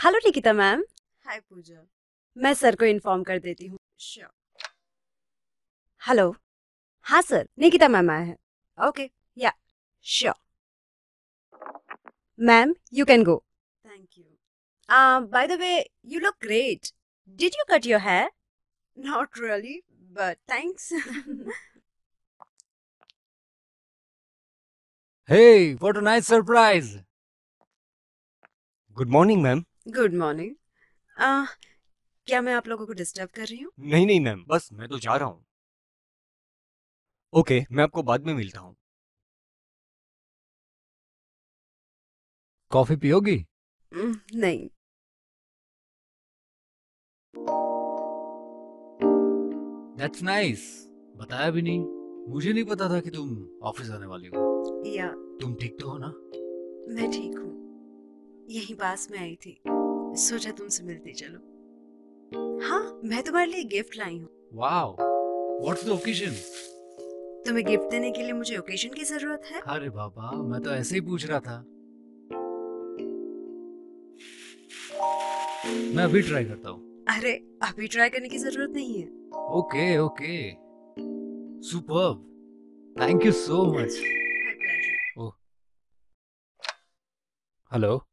Hello Nikita ma'am. Hi Pooja. मैं sir को inform कर देती हूँ। श्योर। हेलो। हाँ सर, निकिता मैम आए हैं। Okay. Yeah sure. Ma'am you can go. Thank you. By the way, you look great. Did you cut your hair? Not really but thanks. Hey, what a nice surprise! Good morning ma'am. Good morning. क्या मैं आप लोगों को disturb कर रही हूँ? नहीं नहीं मैम, बस मैं तो जा रहा हूँ। ओके, मैं आपको बाद में मिलता हूँ। कॉफी पियोगी? नहीं। That's nice. बताया भी नहीं। मुझे नहीं पता था कि तुम ऑफिस आने वाली हो। या तुम ठीक तो हो ना? मैं ठीक हूँ। यहीं पास में आई थी, सोचा तुमसे मिलती चलो। हाँ, मैं तुम्हारे लिए गिफ्ट लाई हूँ। Wow. What's the occasion? तुम्हें गिफ्ट देने के लिए मुझे ओकेजन की जरूरत है? अरे बाबा, मैं तो ऐसे ही पूछ रहा था। मैं अभी ट्राई करता हूँ। अरे अभी ट्राई करने की जरूरत नहीं है। Okay okay. Superb. Thank you so much. My pleasure. Oh, hello.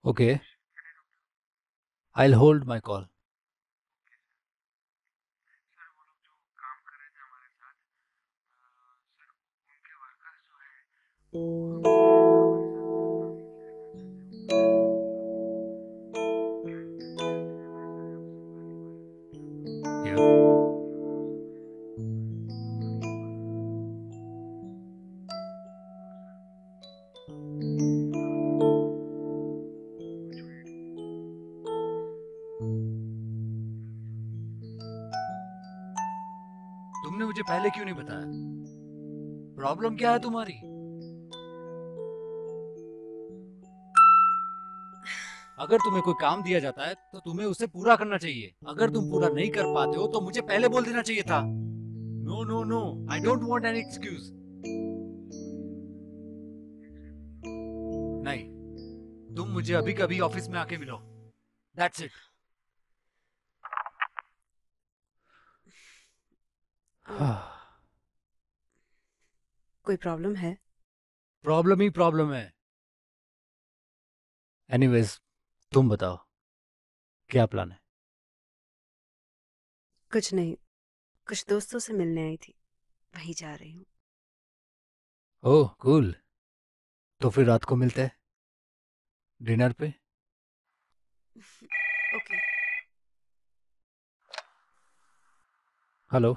Okay, I'll hold my call. Yeah. तुमने मुझे पहले क्यों नहीं बताया? प्रॉब्लम क्या है तुम्हारी? अगर तुम्हें कोई काम दिया जाता है तो तुम्हें उसे पूरा करना चाहिए। अगर तुम पूरा नहीं कर पाते हो तो मुझे पहले बोल देना चाहिए था। No no no, I don't want any excuse. नहीं, तुम मुझे अभी कभी ऑफिस में आके मिलो। That's it. कोई प्रॉब्लम है? प्रॉब्लम ही प्रॉब्लम है। एनीवेज, तुम बताओ, क्या प्लान है? कुछ नहीं, कुछ दोस्तों से मिलने आई थी, वहीं जा रही हूँ। ओह कूल। तो फिर रात को मिलते हैं डिनर पे। ओके। हेलो।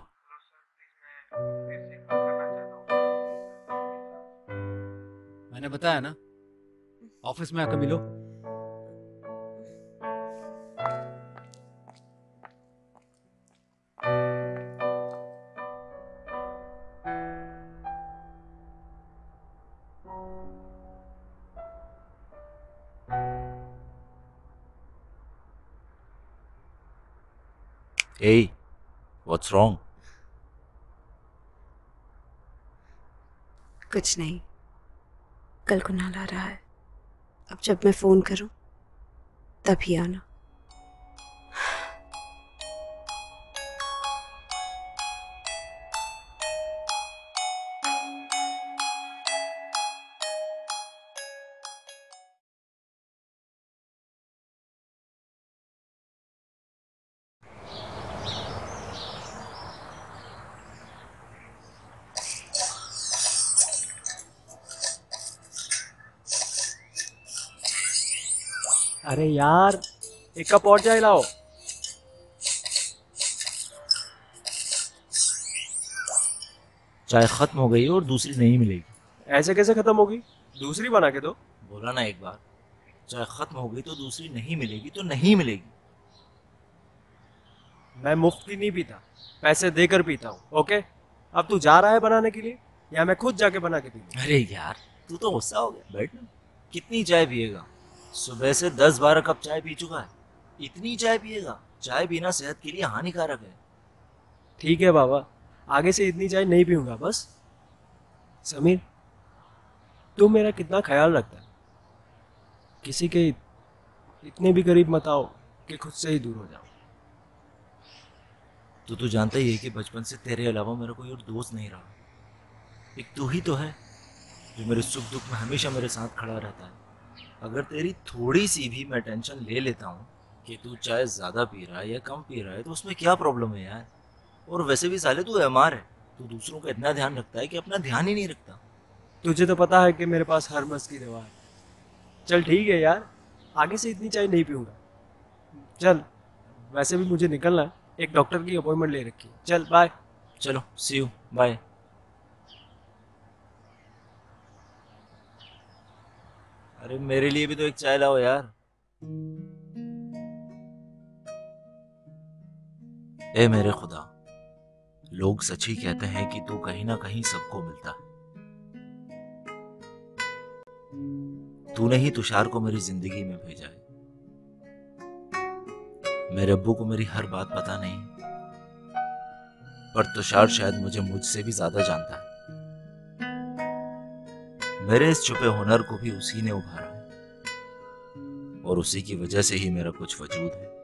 मैंने बताया ना, ऑफिस में आकर मिलो। Hey, what's wrong? कुछ नहीं, कल कुणाल आ रहा है। अब जब मैं फोन करूँ तभी आना। अरे यार, एक कप और चाय लाओ। चाय खत्म हो गई और दूसरी नहीं मिलेगी। ऐसे कैसे खत्म होगी? दूसरी बना के दो। बोला ना एक बार, चाय खत्म हो गई तो दूसरी नहीं मिलेगी तो नहीं मिलेगी। मैं मुफ्त की नहीं पीता, पैसे देकर पीता हूँ। ओके, अब तू जा रहा है बनाने के लिए या मैं खुद जाके बना के पी लूं? अरे यार, तू तो गुस्सा हो गया। बैठ ना। कितनी चाय पिएगा? सुबह से 10-12 कप चाय पी चुका है। इतनी चाय पिएगा? चाय पीना सेहत के लिए हानिकारक है। ठीक है बाबा, आगे से इतनी चाय नहीं पीऊंगा बस। समीर, तू मेरा कितना ख्याल रखता है। किसी के इतने भी करीब मत आओ कि खुद से ही दूर हो जाओ। तो तू जानता ही है कि बचपन से तेरे अलावा मेरा कोई और दोस्त नहीं रहा। एक तू ही तो है जो मेरे सुख दुख में हमेशा मेरे साथ खड़ा रहता है। अगर तेरी थोड़ी सी भी मैं टेंशन ले लेता हूँ कि तू चाय ज़्यादा पी रहा है या कम पी रहा है, तो उसमें क्या प्रॉब्लम है यार। और वैसे भी साले तू एमआर है, तू दूसरों का इतना ध्यान रखता है कि अपना ध्यान ही नहीं रखता। तुझे तो पता है कि मेरे पास हर मस की दवा है। चल ठीक है यार, आगे से इतनी चाय नहीं पीऊंगा। चल, वैसे भी मुझे निकलना है, एक डॉक्टर की अपॉइंटमेंट ले रखी है। चल बाय। चलो सी यू, बाय। अरे मेरे लिए भी तो एक चाय लाओ यार। ए मेरे खुदा, लोग सच ही कहते हैं कि तू कहीं ना कहीं सबको मिलता है। तूने ही तुषार को मेरी जिंदगी में भेजा है। मेरे अब्बू को मेरी हर बात पता नहीं, पर तुषार शायद मुझे मुझसे भी ज्यादा जानता है। मेरे इस छुपे हुनर को भी उसी ने उभारा है, और उसी की वजह से ही मेरा कुछ वजूद है।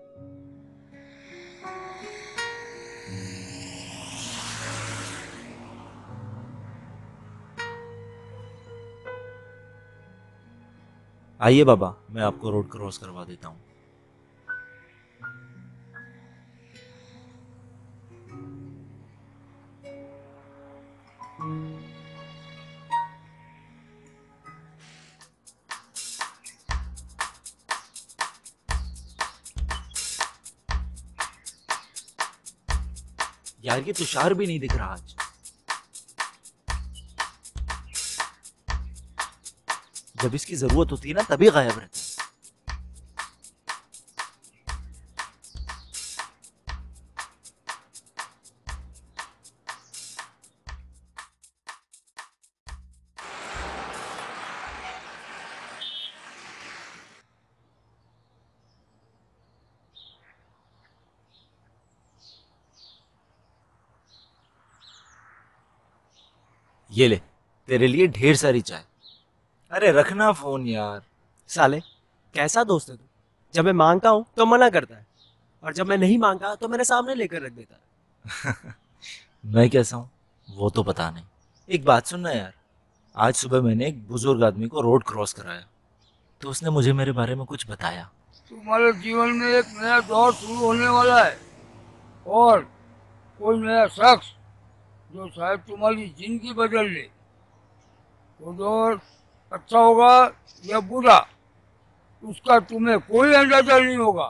आइए बाबा, मैं आपको रोड क्रॉस करवा देता हूँ। यार ये तुषार भी नहीं दिख रहा आज। जब इसकी जरूरत होती है ना तभी गायब रहता है। ये ले, तेरे लिए ढेर सारी चाय। अरे रखना फोन यार। साले, कैसा दोस्त है तू? जब मैं मांगता हूँ तो मना करता है, और जब मैं नहीं मांगता तो मेरे सामने लेकर रख देता है। मैं कैसा हूँ वो तो पता नहीं। एक बात सुनना यार, आज सुबह मैंने एक बुजुर्ग आदमी को रोड क्रॉस कराया, तो उसने मुझे मेरे बारे में कुछ बताया। तुम्हारे जीवन में एक नया दौर शुरू होने वाला है, और कोई नया शख्स जो शायद तुम्हारी जिंदगी बदल ले। वो दौर अच्छा होगा या बुरा, उसका तुम्हें कोई अंदाजा नहीं होगा,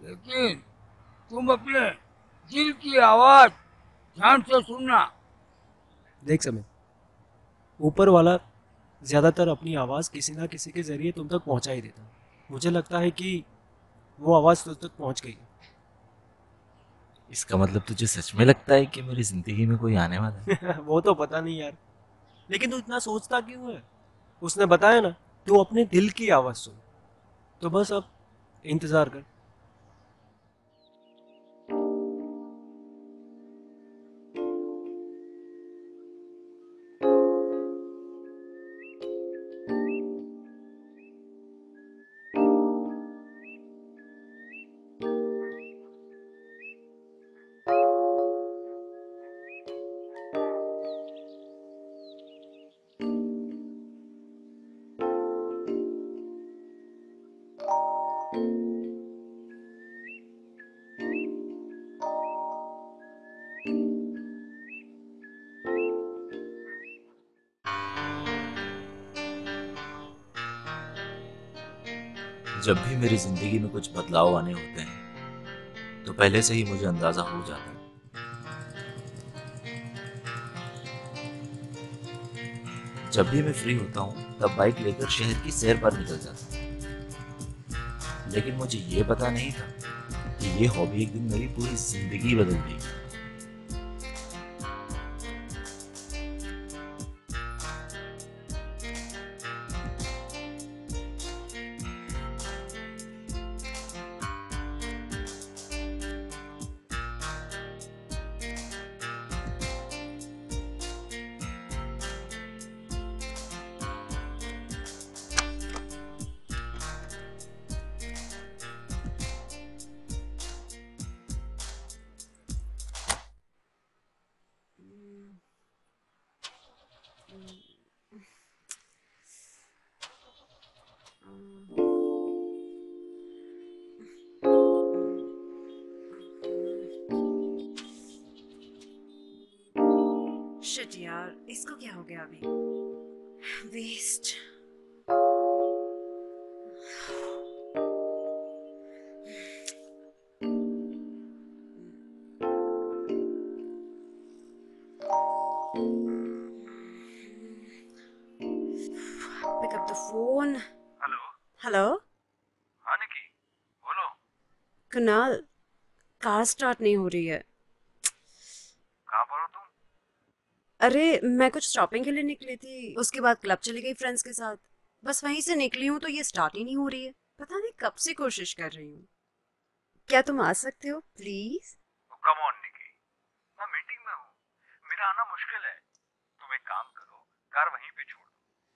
लेकिन तुम अपने दिल की आवाज ध्यान से सुनना। देख समय, ऊपर वाला ज्यादातर अपनी आवाज किसी ना किसी के जरिए तुम तक पहुंचा ही देता है। मुझे लगता है कि वो आवाज तुम तक पहुंच गई है। इसका मतलब तुझे सच में लगता है कि मेरी जिंदगी में कोई आने वाला है? वो तो पता नहीं यार, लेकिन तू इतना सोचता क्यों है? उसने बताया ना, तू अपने दिल की आवाज सुन। तो बस अब इंतजार कर। जब भी मेरी जिंदगी में कुछ बदलाव आने होते हैं तो पहले से ही मुझे अंदाजा हो जाता है। जब भी मैं फ्री होता हूँ तब बाइक लेकर शहर की सैर पर निकल जाता हूँ, लेकिन मुझे ये पता नहीं था कि ये हॉबी एक दिन मेरी पूरी जिंदगी बदल देगी। शिट यार, इसको क्या हो गया अभी? Waste. Pick up the phone. Hello hello हाँ निकी बोलो कुणाल, कार स्टार्ट नहीं हो रही है। कहाँ पर हो तुम अरे मैं कुछ शॉपिंग के लिए निकली थी, उसके बाद क्लब चली गई फ्रेंड्स के साथ। बस वहीं से निकली हूँ तो ये स्टार्ट ही नहीं हो रही है। पता नहीं कब से कोशिश कर रही हूँ। क्या तुम आ सकते हो प्लीज? कम ऑन निकी मैं मीटिंग में हूँ मेरा आना मुश्किल है तुम एक काम करो कार वहीं पे छोड़ दो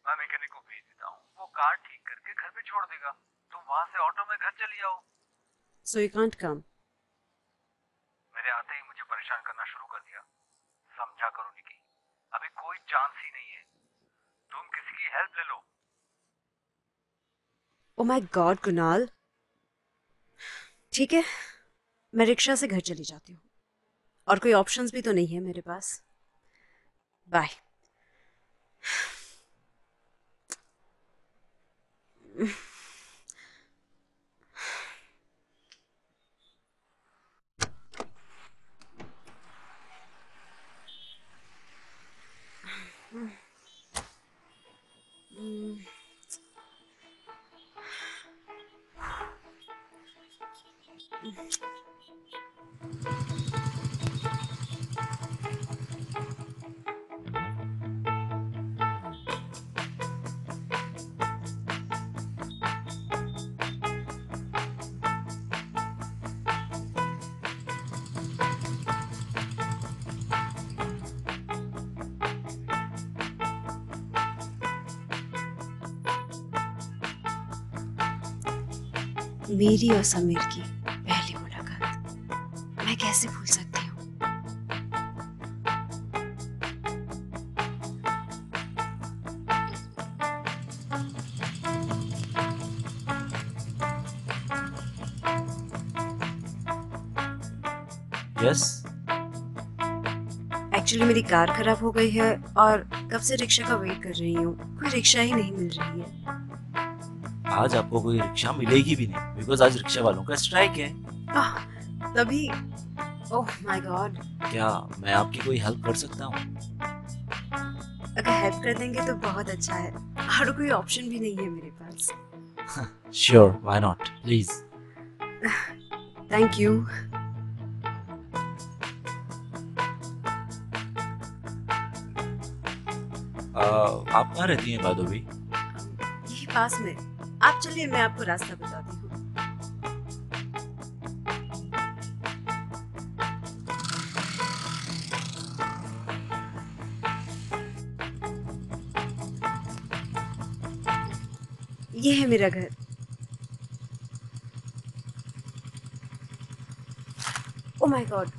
मैं मैकेनिक को भेज देता हूँ वो कार ठीक करके घर पे छोड़ देगा तुम वहां से ऑटो में घर चली आओ सो यू कांट कम? मेरे आते ही मुझे परेशान करना शुरू कर दिया समझा करो निकी अभी कोई चांस ही नहीं है तुम किसी की हेल्प ले लो ओ माय गॉड कुणाल, ठीक है मैं रिक्शा से घर चली जाती हूँ, और कोई ऑप्शंस भी तो नहीं है मेरे पास। बाय। मेरी और समीर की पहली मुलाकात मैं कैसे भूल सकती हूँ? यस एक्चुअली मेरी कार खराब हो गई है और कब से रिक्शा का वेट कर रही हूँ, कोई रिक्शा ही नहीं मिल रही है। आज आपको कोई रिक्शा मिलेगी भी नहीं बिकॉज आज रिक्शा वालों का स्ट्राइक है आह, तभी ओह माय गॉड, क्या मैं आपकी कोई हेल्प कर सकता हूँ अगर हेल्प कर देंगे तो बहुत अच्छा है, और कोई ऑप्शन भी नहीं है मेरे पास। Sure why not please thank you. आप कहाँ रहती हैं बादोबी यही पास में, आप चलिए मैं आपको रास्ता बताती हूँ। ये है मेरा घर। ओ माय गॉड,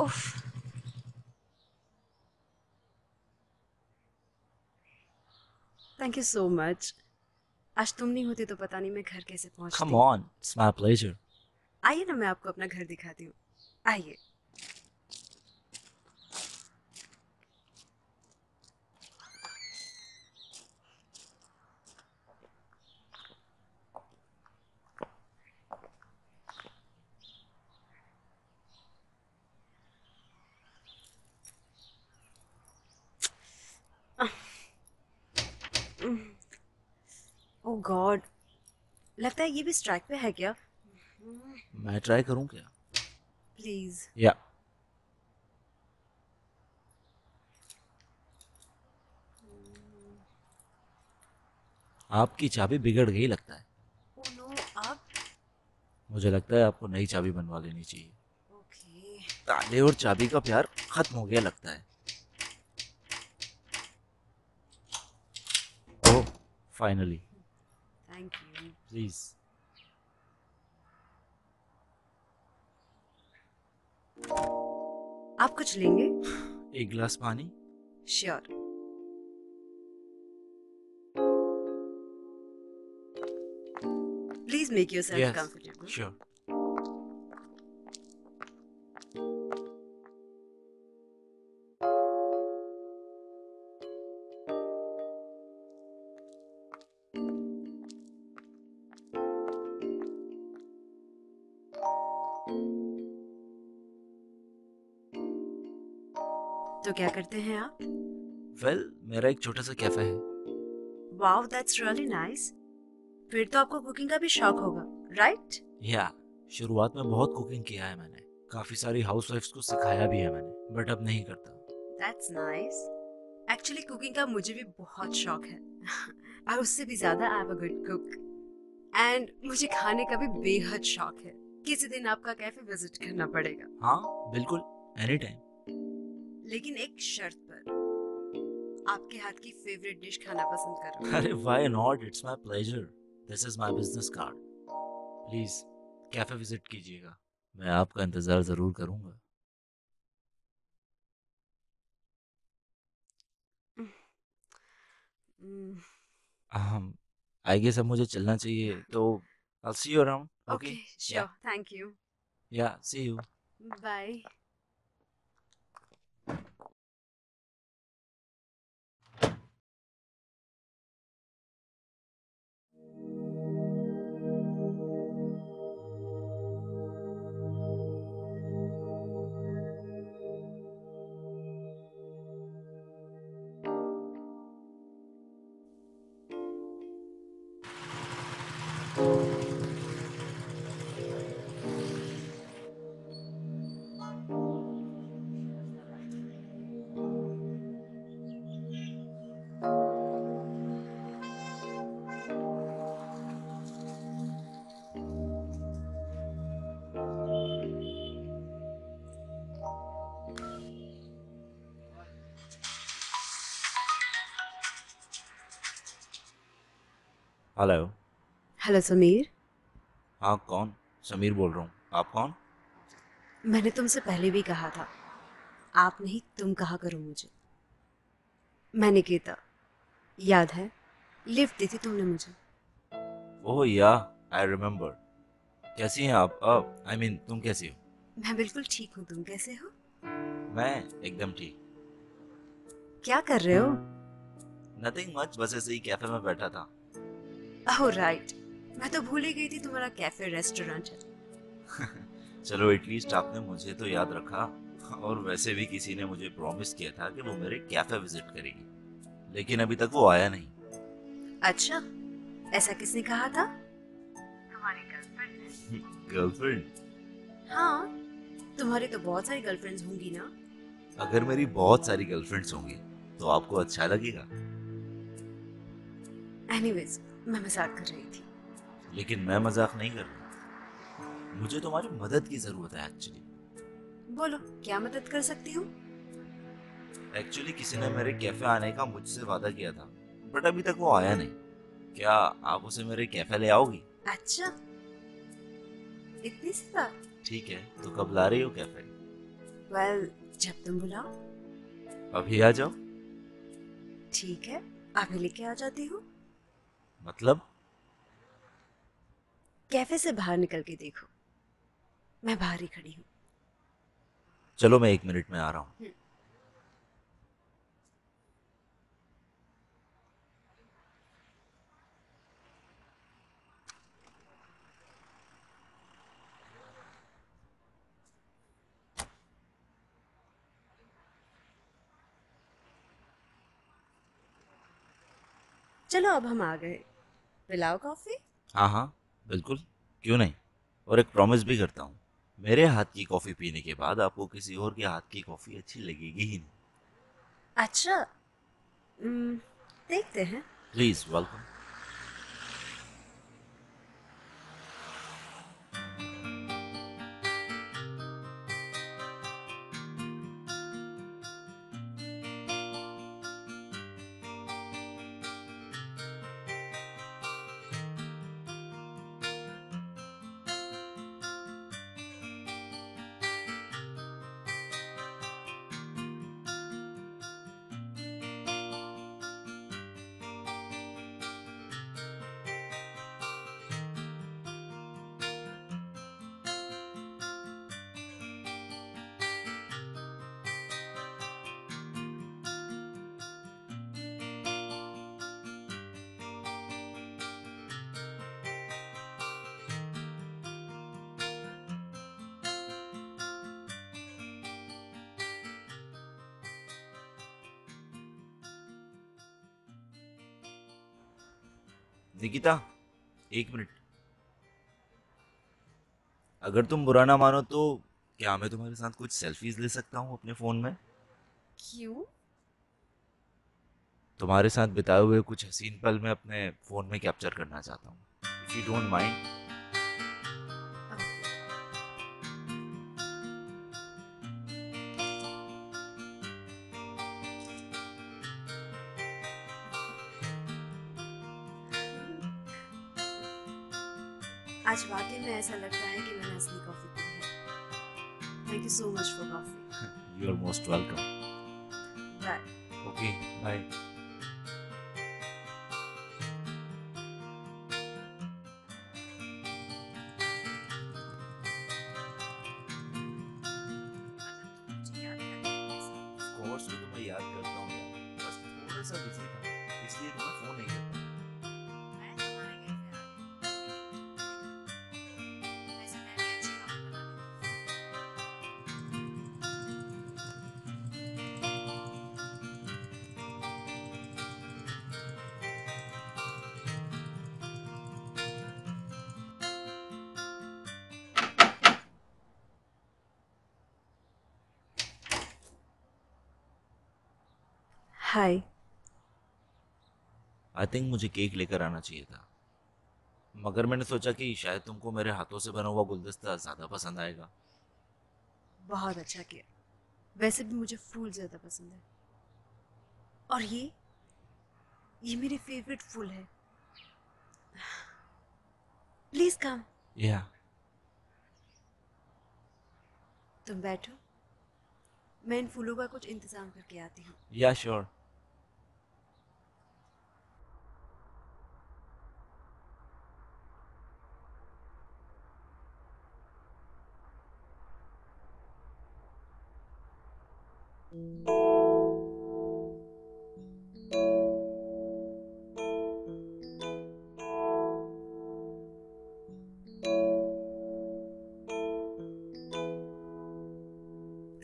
उफ। Thank you so much. आज तुम नहीं होती तो पता नहीं मैं घर कैसे कम पहुंचती। ऑन इट्स माय प्लेजर आइए ना, मैं आपको अपना घर दिखाती हूँ, आइए। ओह गॉड, लगता है ये भी स्ट्राइक पे है क्या? मैं ट्राई करूँ क्या प्लीज। या आपकी चाबी बिगड़ गई लगता है ओह नो, आप? मुझे लगता है आपको नई चाबी बनवा लेनी चाहिए ओके। ताले और चाबी का प्यार खत्म हो गया लगता है ओह फाइनली थैंक यू। प्लीज आप कुछ लेंगे? एक गिलास पानी sure. Please make yourself yes comfortable. Sure तो क्या करते हैं आप? वेल मेरा एक छोटा सा कैफे है। Wow, that's really nice. फिर तो आपको कुकिंग का भी शौक होगा, राइट? या शुरुआत में बहुत कुकिंग किया है मैंने, काफी सारी हाउसवाइफ्स को सिखाया भी है मैंने, बट अब नहीं करता। That's nice. एक्चुअली कुकिंग का मुझे भी बहुत शौक है। और उससे भी ज्यादा I am a good cook. And मुझे खाने का भी बेहद शौक है। किसी दिन आपका कैफे विजिट करना पड़ेगा। हाँ बिल्कुल, एनी टाइम। लेकिन एक शर्त पर, आपके हाथ की फेवरेट डिश खाना पसंद करूंगा। अरे why not, it's my pleasure. This is my business card. Please cafe visit कीजिएगा, मैं आपका इंतजार जरूर करूंगा। Mm, हम आई गेस अब मुझे चलना चाहिए, तो I see you around. Okay, okay, sure. Thank you. Yeah see you. Bye. Hello. Hello Sameer. हाँ कौन? समीर बोल रहा हूँ, आप कौन? मैंने तुमसे पहले भी कहा था, आप नहीं तुम कहा करो मुझे। मैं निकिता, याद है? लिफ्ट दी थी तुमने मुझे। ओह या, आई रिमेम्बर। कैसी हैं आप? आई मीन तुम कैसी हो? मैं बिल्कुल ठीक हूँ, तुम कैसे हो? मैं एकदम ठीक। क्या कर रहे हो? नथिंग मच, बस ऐसे ही कैफे में बैठा था। ओह राइट, मैं तो भूल ही गई थी तुम्हारा कैफे रेस्टोरेंट है। चलो एटलीस्ट आपने मुझे तो याद रखा। और वैसे भी किसी ने मुझे प्रॉमिस किया था कि वो मेरे कैफे विजिट करेगी, लेकिन अभी तक वो आया नहीं। अच्छा, ऐसा किसने कहा था? तुम्हारी गर्लफ्रेंड। गर्लफ्रेंड? हाँ, तुम्हारी तो बहुत सारी गर्लफ्रेंड्स होंगी ना? अगर मेरी बहुत सारी गर्लफ्रेंड्स होंगी तो आपको अच्छा लगेगा। एनीवेज, मैं मजाक कर रही थी। लेकिन मैं मजाक नहीं कर रहा, मुझे तुम्हारी मदद की जरूरत है एक्चुअली। बोलो, क्या मदद कर सकती हूँ? एक्चुअली किसी ने मेरे कैफे आने का मुझसे वादा किया था, बट अभी तक वो आया नहीं। क्या आप उसे मेरे कैफे ले आओगी? अच्छा, इतनी सी बात? ठीक है, तो कब ला रही हो कैफे? वेल, जब तुम बुलाओ। अभी आ जाओ। ठीक है, अभी लेके आ जाती हूँ। मतलब? कैफे से बाहर निकल के देखो, मैं बाहर ही खड़ी हूँ। चलो मैं 1 मिनट में आ रहा हूँ। चलो अब हम आ गए, पिलाओ कॉफी। हाँ हाँ बिल्कुल, क्यों नहीं। और एक प्रॉमिस भी करता हूँ, मेरे हाथ की कॉफी पीने के बाद आपको किसी और के हाथ की कॉफी अच्छी लगेगी ही नहीं। अच्छा, देखते हैं। Please welcome. निकिता, एक मिनट। अगर तुम बुरा ना मानो तो क्या मैं तुम्हारे साथ कुछ सेल्फीज ले सकता हूँ अपने फोन में? क्यों? तुम्हारे साथ बिताए हुए कुछ हसीन पल मैं अपने फोन में कैप्चर करना चाहता हूँ। If you don't mind. आज वाकई में ऐसा लगता है कि मैंने असली कॉफी पी है। Thank you so much for coffee. You are most welcome. Bye. Okay, bye. Course में तो मैं याद करता हूँ यार, बस थोड़ा सा बिजी था इसलिए तो मैं फोन नहीं कर पाया। हाय। आई थिंक मुझे केक लेकर आना चाहिए था, मगर मैंने सोचा कि शायद तुमको मेरे हाथों से बना हुआ गुलदस्ता ज्यादा पसंद आएगा। बहुत अच्छा किया। वैसे भी मुझे फूल ज्यादा पसंद है। और ये मेरे फेवरेट फूल है। Please come. या तुम बैठो, मैं इन फूलों का कुछ इंतजाम करके आती हूँ। या श्योर।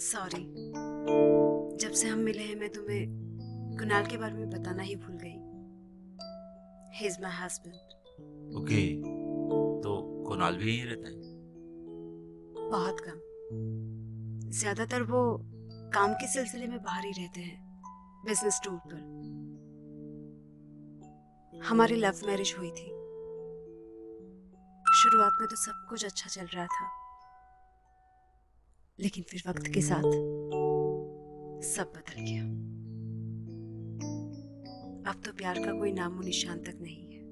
सॉरी, जब से हम मिले हैं मैं तुम्हें कुणाल के बारे में बताना ही भूल गई। He is my husband. Okay, तो कुणाल भी यहीं रहता है? बहुत कम, ज्यादातर वो काम के सिलसिले में बाहर ही रहते हैं, बिजनेस टूर पर। हमारी लव मैरिज हुई थी। शुरुआत में तो सब कुछ अच्छा चल रहा था, लेकिन फिर वक्त के साथ सब बदल गया। अब तो प्यार का कोई नामो निशान तक नहीं है,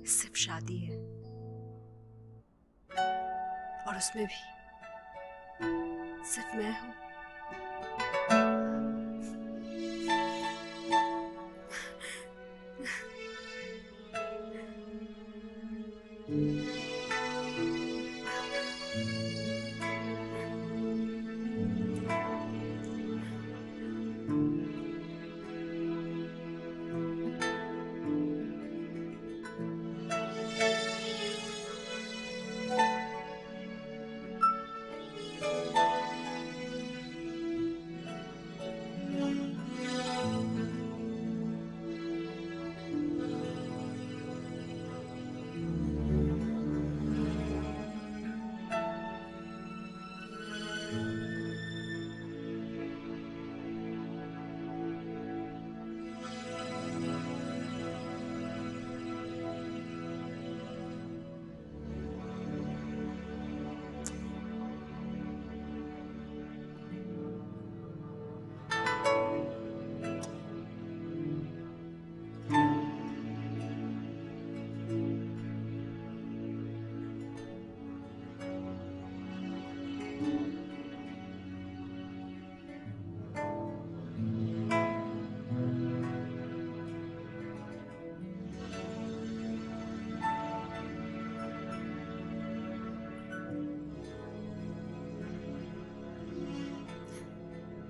सिर्फ शादी है, और उसमें भी सिर्फ मैं हूं।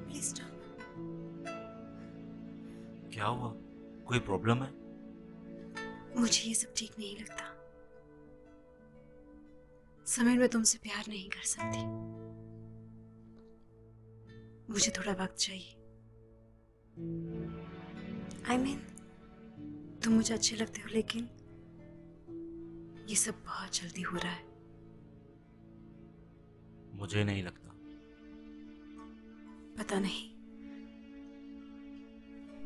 Please stop. क्या हुआ? कोई प्रॉब्लम है? मुझे ये सब ठीक नहीं लगता। समीर, मैं तुमसे प्यार नहीं कर सकती। मुझे थोड़ा वक्त चाहिए। I mean, तुम मुझे अच्छे लगते हो, लेकिन ये सब बहुत जल्दी हो रहा है। मुझे नहीं लगता। पता नहीं,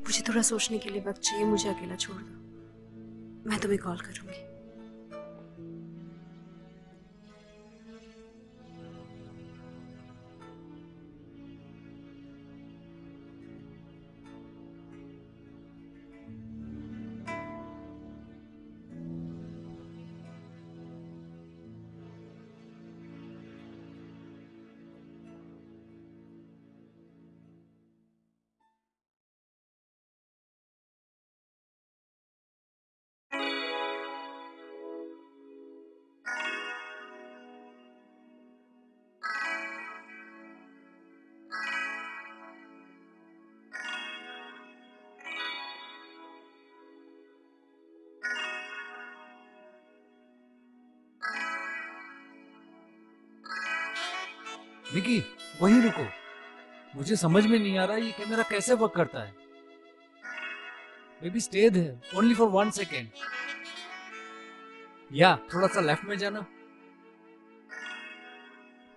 मुझे थोड़ा सोचने के लिए वक्त चाहिए। मुझे अकेला छोड़ दो, मैं तुम्हें कॉल करूंगी। निकी, वहीं रुको। मुझे समझ में नहीं आ रहा ये कैमरा कैसे वर्क करता है। Baby stay there only for 1 second. या थोड़ा सा लेफ्ट में जाना।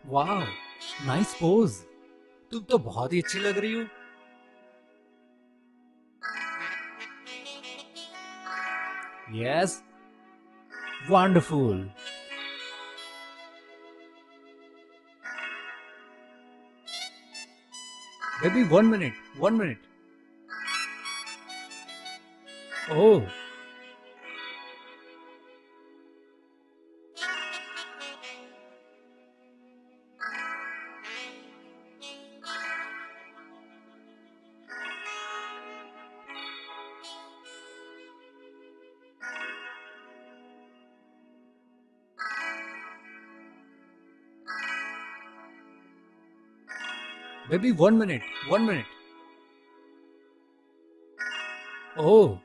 वाह, नाइस पोज। तुम तो बहुत ही अच्छी लग रही हो। Yes, wonderful. Baby 1 minute, 1 minute. Oh, baby 1 minute, 1 minute. Oh,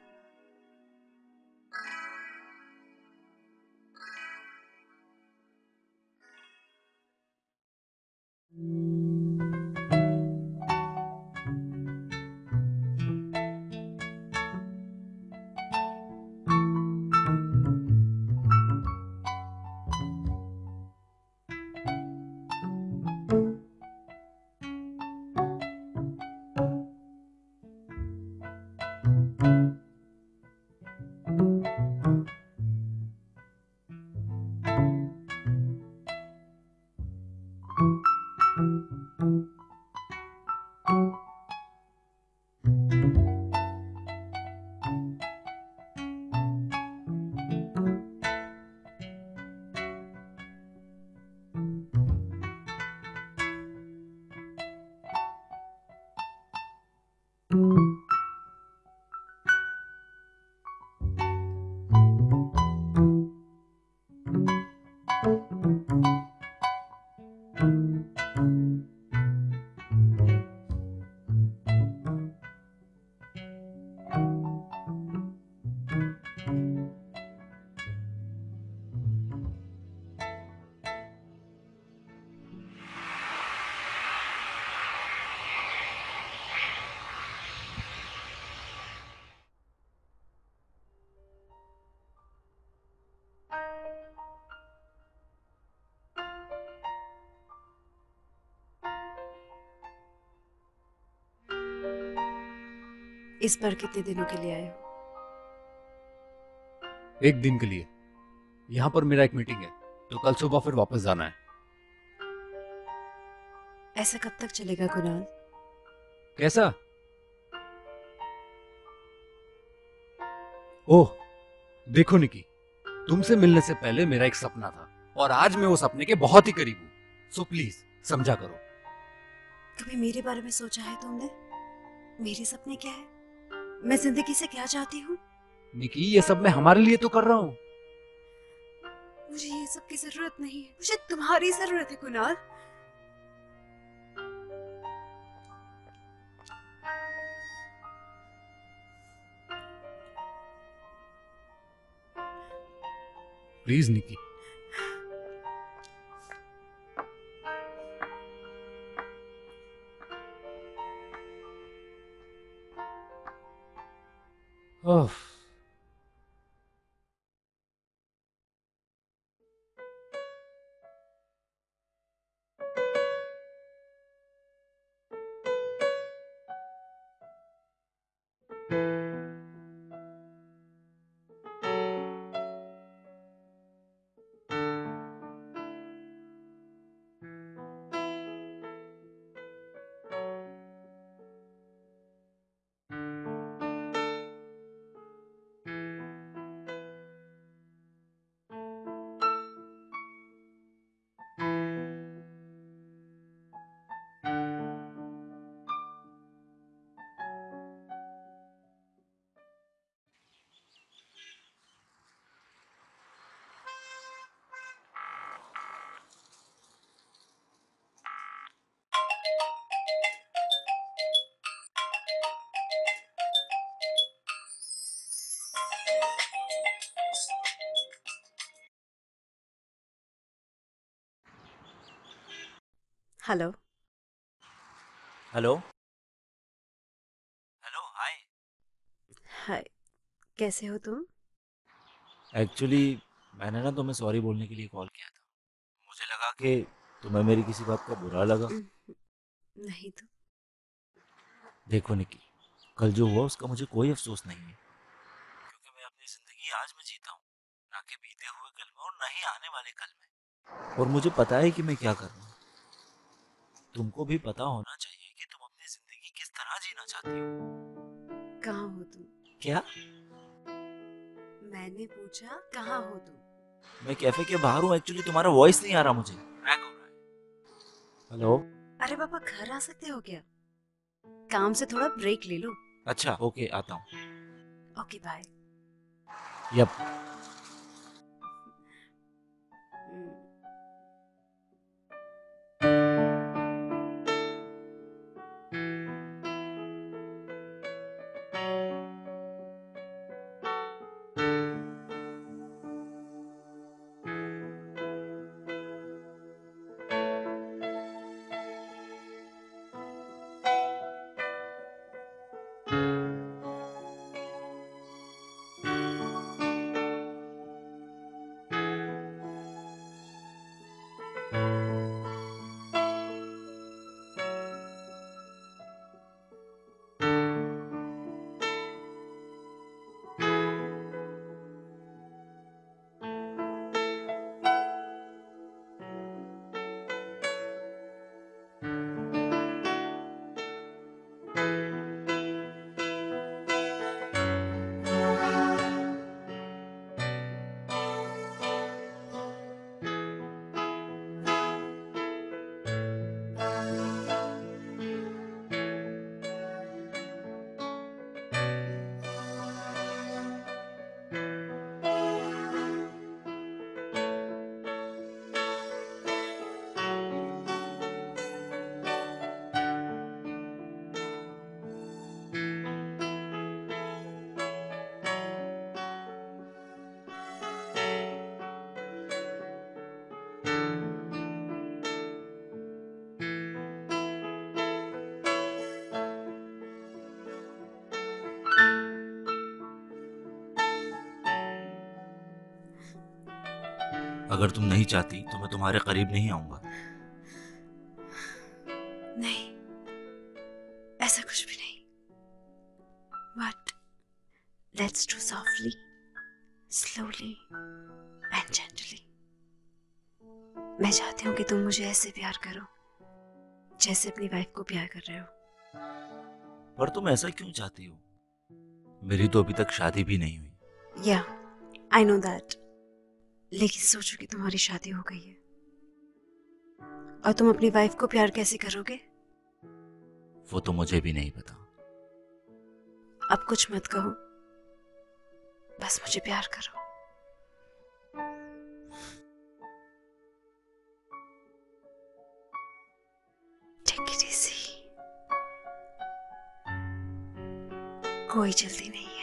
इस बार कितने दिनों के लिए आए हो? 1 दिन के लिए। यहाँ पर मेरा एक मीटिंग है, तो कल सुबह फिर वापस जाना है। ऐसा कब तक चलेगा कुणाल? कैसा? ओह, देखो निकी, तुमसे मिलने से पहले मेरा एक सपना था और आज मैं वो सपने के बहुत ही करीब हूँ। सो प्लीज समझा करो। कभी मेरे बारे में सोचा है तुमने? मेरे सपने क्या है? मैं जिंदगी से क्या चाहती हूँ? निकी, ये सब मैं हमारे लिए तो कर रहा हूँ। मुझे ये सब की जरूरत नहीं है, मुझे तुम्हारी जरूरत है Kunal. Please Nikki. Oh, hello. Hello. Hello, hi. Hi. कैसे हो तुम? एक्चुअली मैंने ना तुम्हें सॉरी बोलने के लिए कॉल किया था। मुझे लगा कि तुम्हें मेरी किसी बात का बुरा लगा। नहीं तो। देखो निकी, कल जो हुआ उसका मुझे कोई अफसोस नहीं है, क्योंकि मैं अपनी जिंदगी आज में जीता हूँ, ना कि बीते हुए कल में और ना ही आने वाले कल में। और मुझे पता है कि मैं क्या कर रहा हूँ। तुमको भी पता होना चाहिए कि तुम अपनी जिंदगी किस तरह जीना चाहती हो। कहाँ हो तुम? क्या? मैंने पूछा कहाँ हो तुम? मैं कैफे के बाहर हूँ। एक्चुअली तुम्हारा वॉइस नहीं आ रहा मुझे, क्रैक हो रहा है। हेलो। अरे पापा, घर आ सकते हो क्या? काम से थोड़ा ब्रेक ले लो। अच्छा, ओके, आता हूँ। Okay bye. यप। अगर तुम नहीं चाहती तो मैं तुम्हारे करीब नहीं आऊंगा। नहीं, ऐसा कुछ भी नहीं। But let's do softly, slowly and gently. मैं चाहती हूँ कि तुम मुझे ऐसे प्यार करो जैसे अपनी वाइफ को प्यार कर रहे हो। पर तुम ऐसा क्यों चाहती हो? मेरी तो अभी तक शादी भी नहीं हुई। या आई नो दैट, लेकिन सोचो कि तुम्हारी शादी हो गई है और तुम अपनी वाइफ को प्यार कैसे करोगे? वो तो मुझे भी नहीं पता। अब कुछ मत कहो, बस मुझे प्यार करो। टेक इट इजी, कोई जल्दी नहीं है।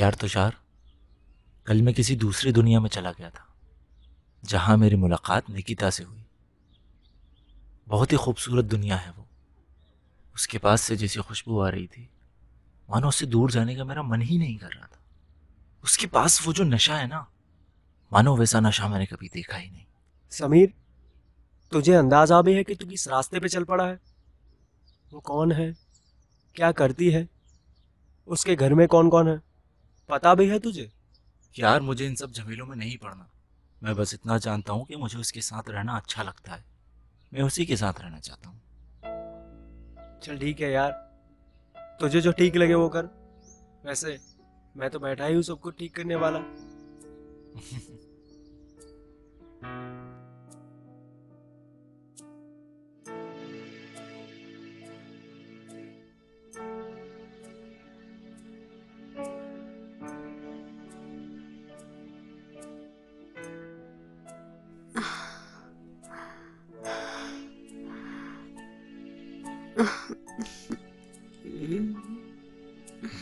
यार तुषार, कल मैं किसी दूसरी दुनिया में चला गया था जहां मेरी मुलाकात निकिता से हुई। बहुत ही खूबसूरत दुनिया है वो। उसके पास से जैसी खुशबू आ रही थी, मानो उससे दूर जाने का मेरा मन ही नहीं कर रहा था। उसके पास वो जो नशा है ना, मानो वैसा नशा मैंने कभी देखा ही नहीं। समीर, तुझे अंदाजा भी है कि तू किस रास्ते पे चल पड़ा है? वो कौन है, क्या करती है, उसके घर में कौन कौन है, पता भी है तुझे? यार मुझे इन सब झमेलों में नहीं पड़ना। मैं बस इतना जानता हूँ कि मुझे उसके साथ रहना अच्छा लगता है। मैं उसी के साथ रहना चाहता हूँ। चल ठीक है यार, तुझे जो ठीक लगे वो कर। वैसे मैं तो बैठा ही हूँ सब कुछ ठीक करने वाला।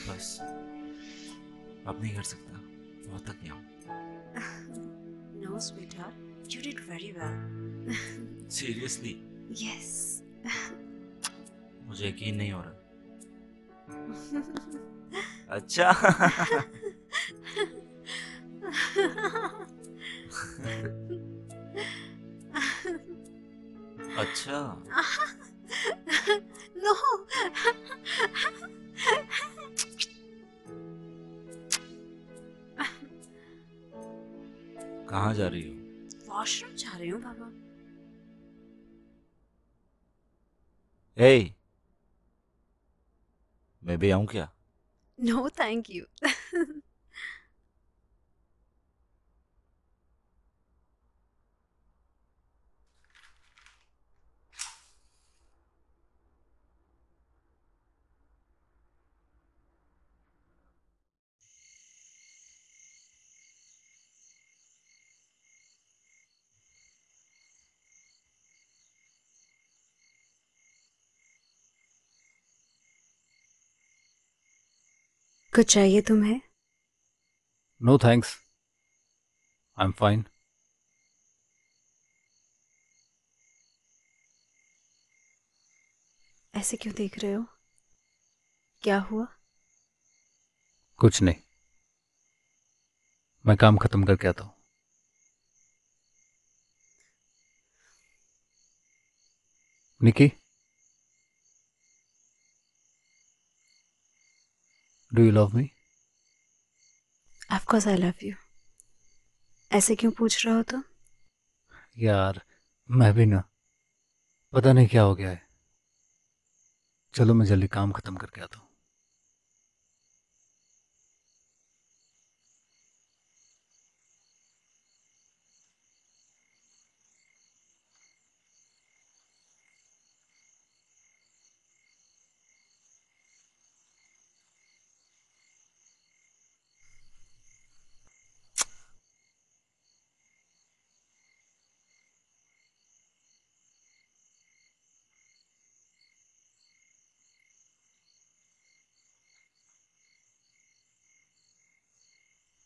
बस अब नहीं कर सकता, बहुत थक गया हूँ। No, sweetheart. You did very well. Seriously Yes. मुझे यकीन नहीं हो रहा। अच्छा। अच्छा, No. कहाँ जा रही हो? वॉशरूम जा रही हूँ पापा। ए, मैं भी आऊँ क्या? No, thank you. कुछ चाहिए तुम्हें? No thanks, I am fine. ऐसे क्यों देख रहे हो? क्या हुआ? कुछ नहीं, मैं काम खत्म करके आता हूँ। Nikki, do you love me? Of course I love you. ऐसे क्यों पूछ रहे हो तुम? यार मैं भी ना, पता नहीं क्या हो गया है। चलो मैं जल्दी काम खत्म करके आता हूँ।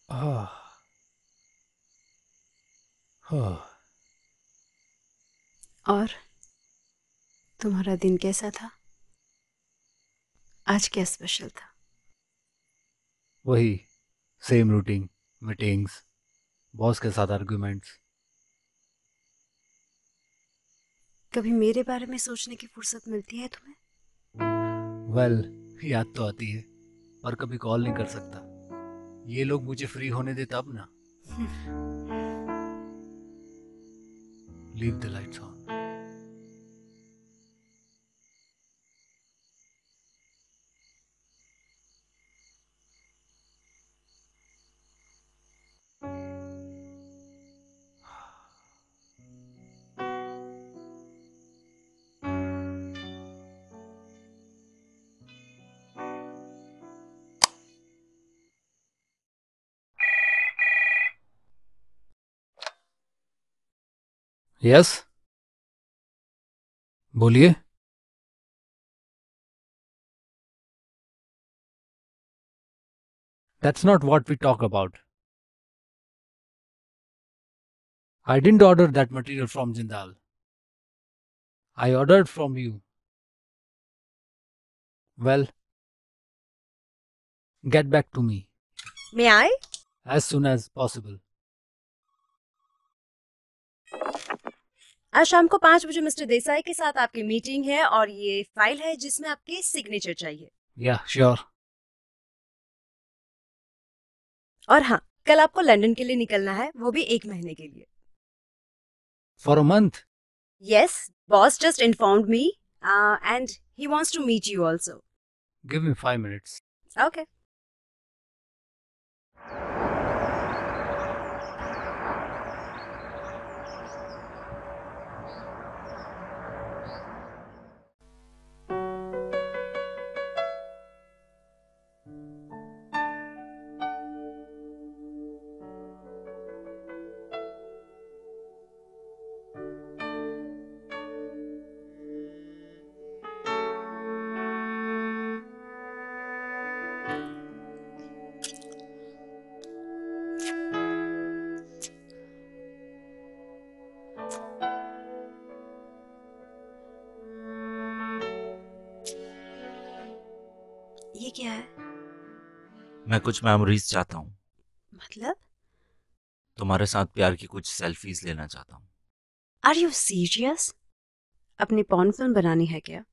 आह, आह, और तुम्हारा दिन कैसा था? आज क्या स्पेशल था? वही सेम रूटीन, मीटिंग्स, बॉस के साथ आर्गुमेंट्स। कभी मेरे बारे में सोचने की फुर्सत मिलती है तुम्हें? वेल, याद तो आती है, पर कभी कॉल नहीं कर सकता। ये लोग मुझे फ्री होने दे तब ना। Leave the lights on. Yes, बोलिए। That's not what we talk about. I didn't order that material from Jindal. I ordered from you. Well, get back to me May I? as soon as possible. आज शाम को 5 बजे mister Desai के साथ आपकी meeting है और ये फाइल है जिसमें आपके सिग्नेचर चाहिए। Yeah, sure. और हाँ, कल आपको लंदन के लिए निकलना है, वो भी 1 महीने के लिए। For a month. Yes, boss just informed me, and he wants to meet you also. Give me 5 minutes. Okay. ये क्या है? मैं कुछ मेमोरीज चाहता हूँ। मतलब? तुम्हारे साथ प्यार की कुछ सेल्फीज लेना चाहता हूँ। Are you serious? अपनी पॉर्न फिल्म बनानी है क्या?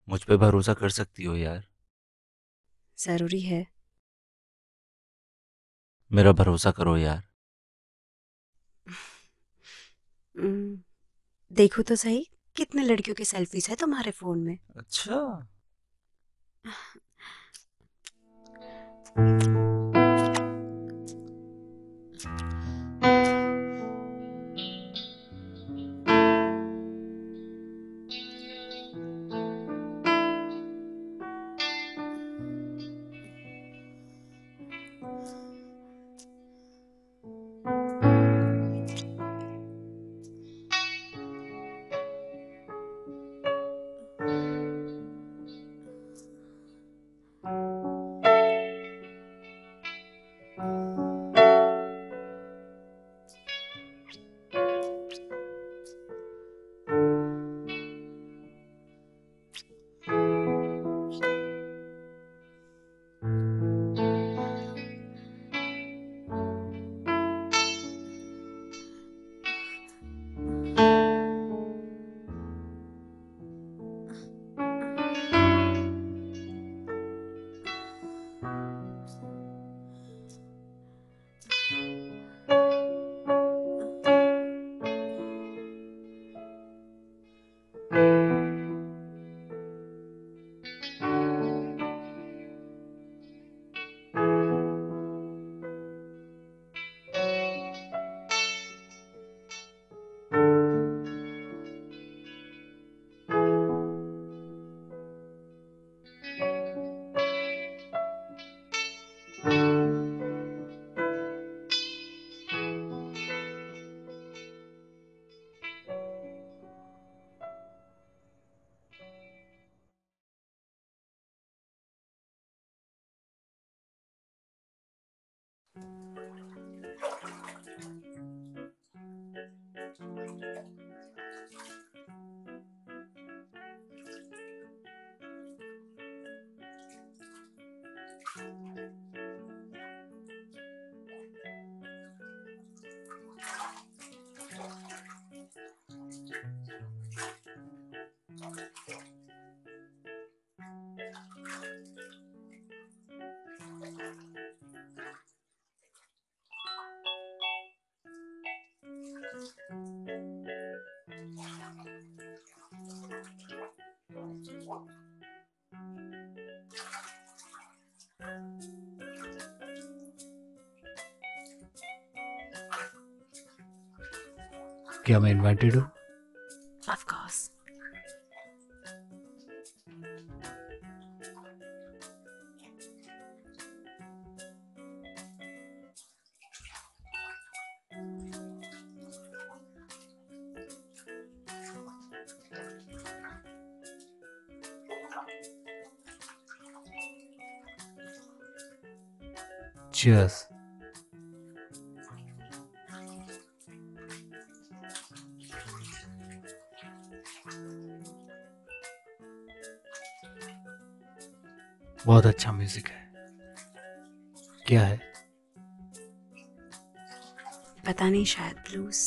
मुझ पे भरोसा कर सकती हो यार। जरूरी है। मेरा भरोसा करो यार। देखो तो सही, कितने लड़कियों की सेल्फीज है तुम्हारे फोन में? अच्छा। क्या मैं इनवाइटेड हूँ? Of course. Cheers. बहुत अच्छा म्यूजिक है। क्या है? पता नहीं, शायद ब्लूज।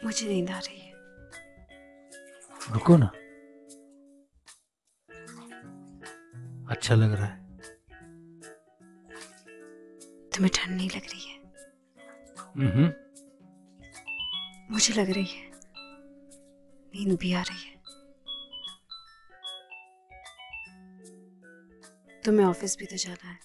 मुझे नींद आ रही है। रुको ना, अच्छा लग रहा है। तुम्हें ठंड नहीं लग रही है? मुझे लग रही है, नींद भी आ रही है। तुम्हें ऑफिस भी तो जाना है।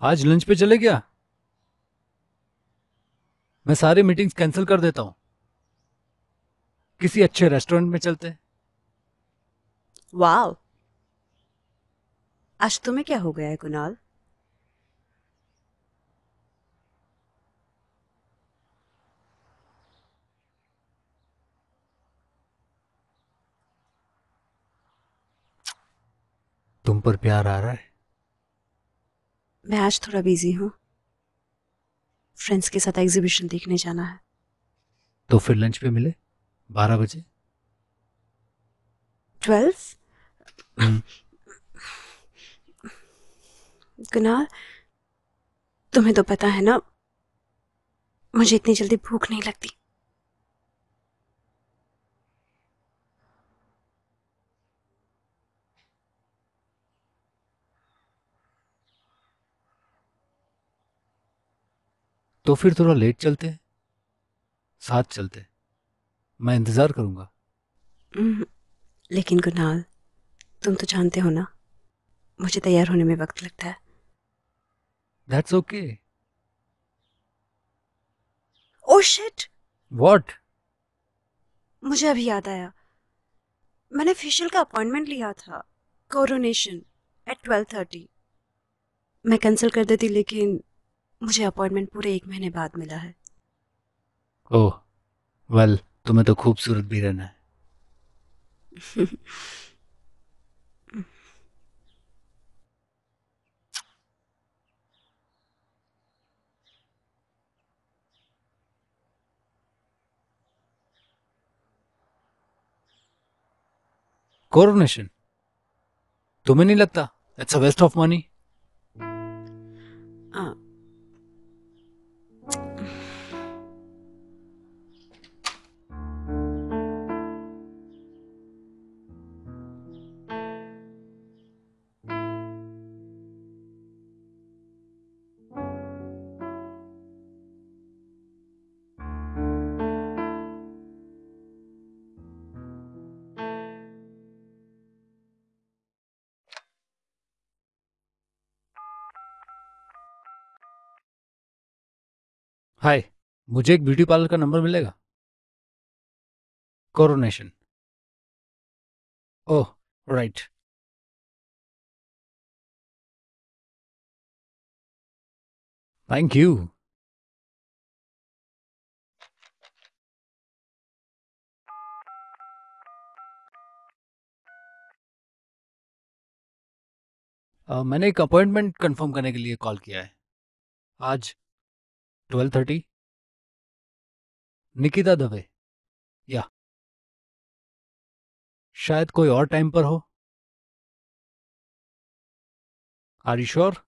आज लंच पे चले क्या? मैं सारी मीटिंग्स कैंसिल कर देता हूं। किसी अच्छे रेस्टोरेंट में चलते हैं। वाओ, आज तुम्हें क्या हो गया है कुणाल? तुम पर प्यार आ रहा है? मैं आज थोड़ा बिजी हूँ, फ्रेंड्स के साथ एग्जीबिशन देखने जाना है। तो फिर लंच पे मिले 12 बजे। 12? कुणाल, तुम्हें तो पता है ना, मुझे इतनी जल्दी भूख नहीं लगती। तो फिर थोड़ा लेट चलते हैं, साथ चलते हैं। मैं इंतजार करूंगा। लेकिन कुणाल, तुम तो जानते हो ना, मुझे तैयार होने में वक्त लगता है। That's okay. Oh shit, what? मुझे अभी याद आया, मैंने फेशियल का अपॉइंटमेंट लिया था, कोरोनेशन एट 12:30। मैं कैंसिल कर देती, लेकिन मुझे अपॉइंटमेंट पूरे 1 महीने बाद मिला है। ओह वेल, तुम्हें तो खूबसूरत भी रहना है। कोरोनेशन, तुम्हें नहीं लगता it's a waste of money? आ, हाय, मुझे एक ब्यूटी पार्लर का नंबर मिलेगा? Coronation. Oh right. Thank you. मैंने एक अपॉइंटमेंट कंफर्म करने के लिए कॉल किया है आज 12:30। निकिता दवे। या शायद कोई और टाइम पर हो। Are you sure?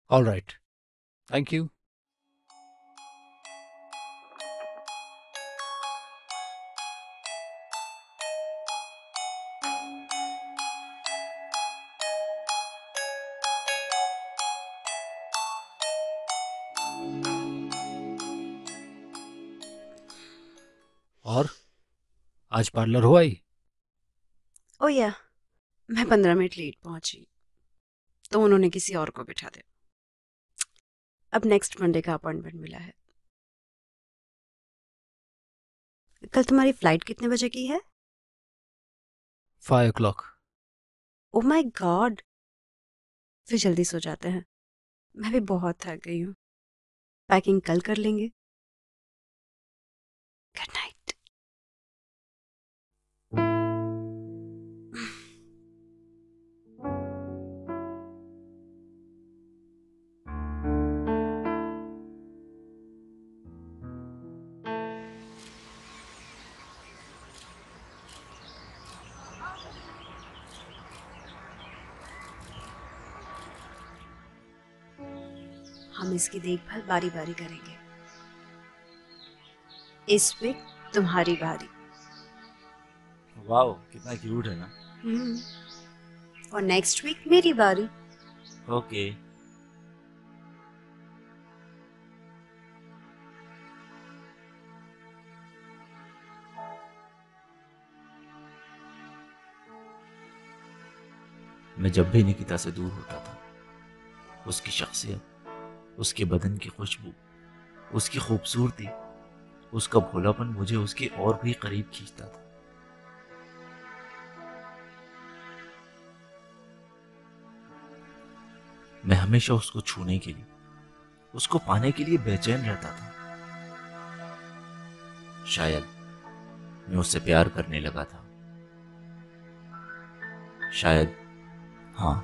All right, thank you. और आज पार्लर हो आई? ओ या, मैं 15 मिनट लेट पहुंची तो उन्होंने किसी और को बिठा दिया। अब नेक्स्ट मंडे का अपॉइंटमेंट मिला है। कल तुम्हारी फ्लाइट कितने बजे की है? 5 o'clock। ओ माय गॉड, फिर जल्दी सो जाते हैं। मैं भी बहुत थक गई हूँ। पैकिंग कल कर लेंगे। Good night. हम इसकी देखभाल बारी बारी करेंगे। इस वीक तुम्हारी बारी। वाओ, कितना क्यूट है ना। और नेक्स्ट वीक मेरी बारी। ओके। मैं जब भी निकिता से दूर होता था, उसकी शख्सियत, उसके बदन की खुशबू, उसकी खूबसूरती, उसका भोलापन मुझे उसके और भी करीब खींचता था। मैं हमेशा उसको छूने के लिए, उसको पाने के लिए बेचैन रहता था। शायद मैं उससे प्यार करने लगा था। शायद, हाँ।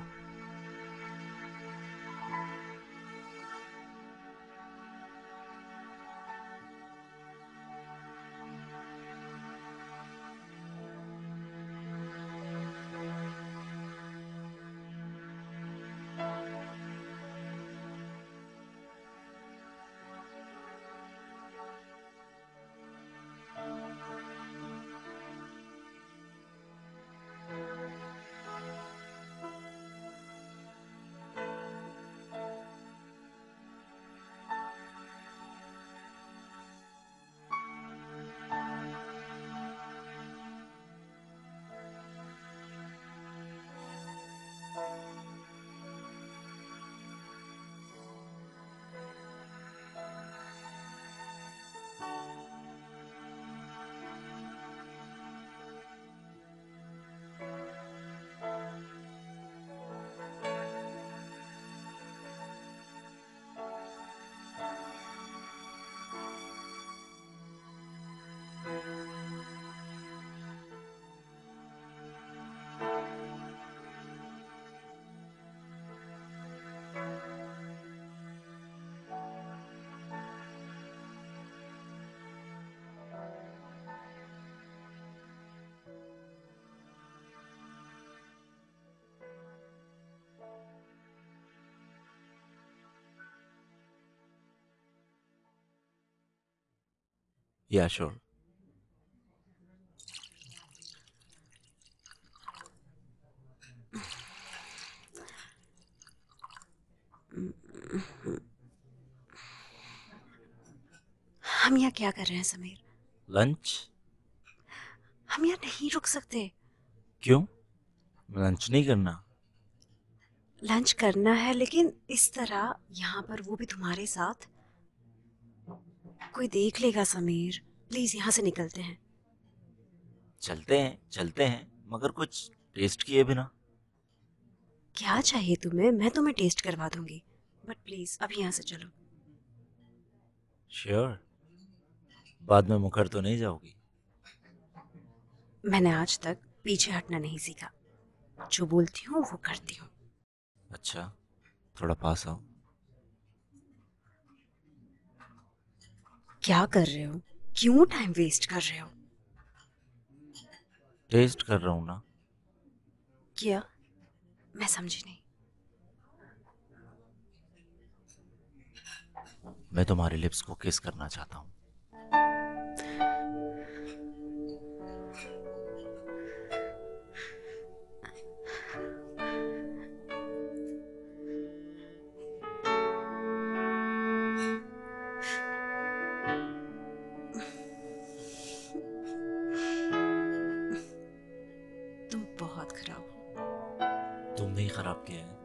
या श्योर। हम यहाँ क्या कर रहे हैं समीर? लंच? हम यहाँ नहीं रुक सकते। क्यों? लंच नहीं करना? लंच करना है, लेकिन इस तरह यहाँ पर, वो भी तुम्हारे साथ। कोई देख लेगा समीर। प्लीज यहाँ से निकलते हैं। चलते हैं, मगर कुछ टेस्ट किए बिना। क्या चाहिए तुम्हें? मैं तुम्हें टेस्ट करवा दूंगी, बट प्लीज अब यहाँ से चलो। श्योर? बाद में मुकर तो नहीं जाओगी? मैंने आज तक पीछे हटना नहीं सीखा। जो बोलती हूँ वो करती हूँ। अच्छा, थोड़ा पास आओ। क्या कर रहे हो? क्यों टाइम वेस्ट कर रहे हो? टेस्ट कर रहा हूँ ना। क्या? मैं समझी नहीं। मैं तुम्हारे लिप्स को किस करना चाहता हूँ। तुम बहुत खराब हो। तुमने ही खराब किया है।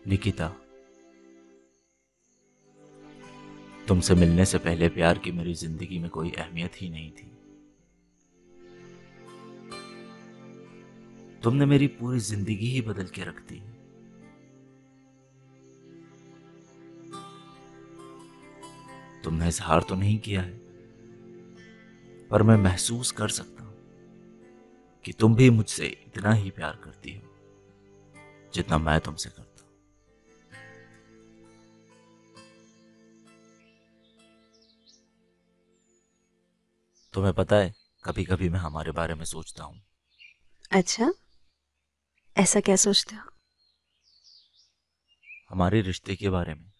निकिता, तुमसे मिलने से पहले प्यार की मेरी जिंदगी में कोई अहमियत ही नहीं थी। तुमने मेरी पूरी जिंदगी ही बदल के रख दी। तुमने इजहार तो नहीं किया है, पर मैं महसूस कर सकता हूं कि तुम भी मुझसे इतना ही प्यार करती हो जितना मैं तुमसे करता हूं। तुम्हें पता है, कभी कभी मैं हमारे बारे में सोचता हूँ। अच्छा, ऐसा क्या सोचते हो? हमारे रिश्ते के बारे में।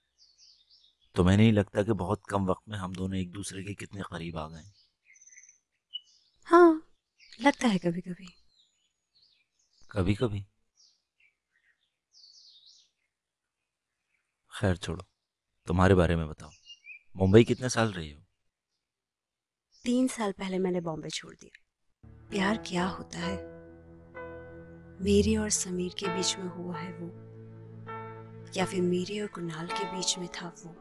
तुम्हें नहीं लगता कि बहुत कम वक्त में हम दोनों एक दूसरे के कितने करीब आ गए? हाँ, लगता है कभी कभी। कभी कभी। खैर छोड़ो, तुम्हारे बारे में बताओ। मुंबई कितने साल रही हो? 3 साल पहले मैंने बॉम्बे छोड़ दिया। प्यार क्या होता है? मेरे और समीर के बीच में हुआ है वो, या फिर मेरे और कुणाल के बीच में था वो?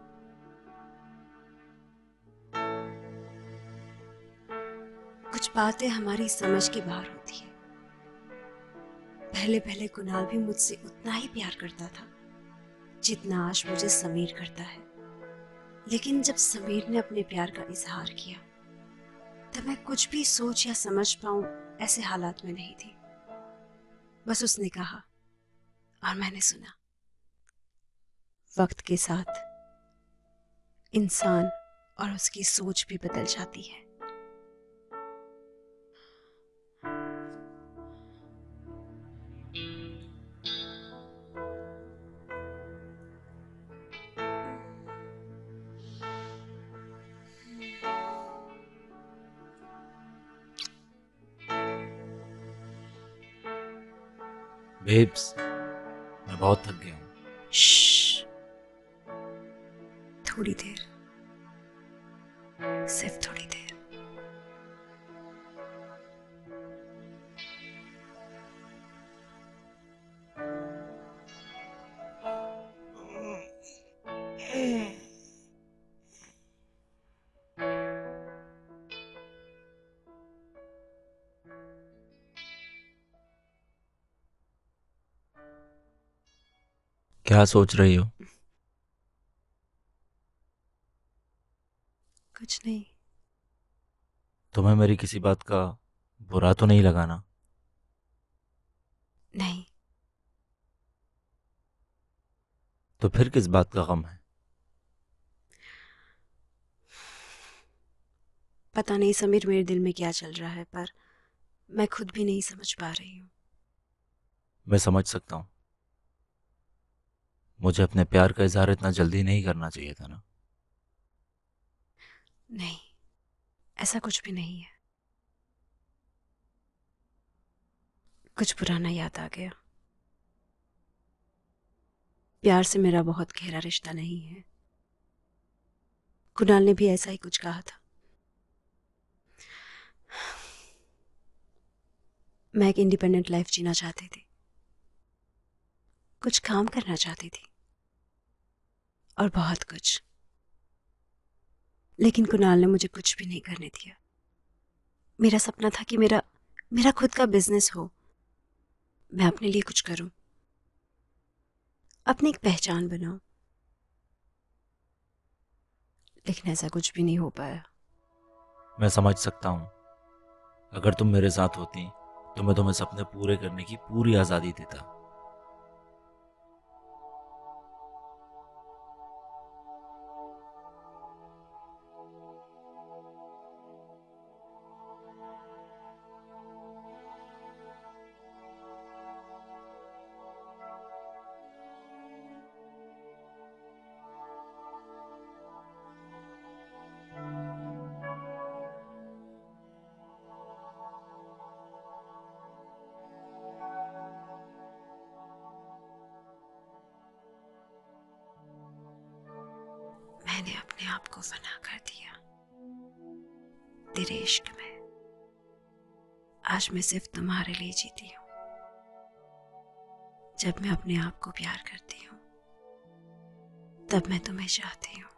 कुछ बातें हमारी समझ के बाहर होती है। पहले पहले कुणाल भी मुझसे उतना ही प्यार करता था जितना आज मुझे समीर करता है। लेकिन जब समीर ने अपने प्यार का इजहार किया, तब मैं कुछ भी सोच या समझ पाऊं ऐसे हालात में नहीं थी। बस उसने कहा और मैंने सुना। वक्त के साथ इंसान और उसकी सोच भी बदल जाती है। बेब्स, मैं बहुत थक गया हूँ। श्श, थोड़ी देर, सिर्फ थोड़ी देर। क्या सोच रही हो? कुछ नहीं। तुम्हें मेरी किसी बात का बुरा तो नहीं लगा ना? नहीं। तो फिर किस बात का गम है? पता नहीं समीर, मेरे दिल में क्या चल रहा है, पर मैं खुद भी नहीं समझ पा रही हूँ। मैं समझ सकता हूँ। मुझे अपने प्यार का इजहार इतना जल्दी नहीं करना चाहिए था ना। नहीं, ऐसा कुछ भी नहीं है। कुछ पुराना याद आ गया। प्यार से मेरा बहुत गहरा रिश्ता नहीं है। कुणाल ने भी ऐसा ही कुछ कहा था। मैं एक इंडिपेंडेंट लाइफ जीना चाहती थी, कुछ काम करना चाहती थी और बहुत कुछ, लेकिन कुणाल ने मुझे कुछ भी नहीं करने दिया। मेरा सपना था कि मेरा खुद का बिजनेस हो, मैं अपने लिए कुछ करूं, अपनी एक पहचान बनाऊं, लेकिन ऐसा कुछ भी नहीं हो पाया। मैं समझ सकता हूँ। अगर तुम मेरे साथ होती तो मैं तुम्हें सपने पूरे करने की पूरी आज़ादी देता। मैंने अपने आप को फना कर दिया तेरे इश्क में। आज मैं सिर्फ तुम्हारे लिए जीती हूँ। जब मैं अपने आप को प्यार करती हूँ तब मैं तुम्हें चाहती हूँ,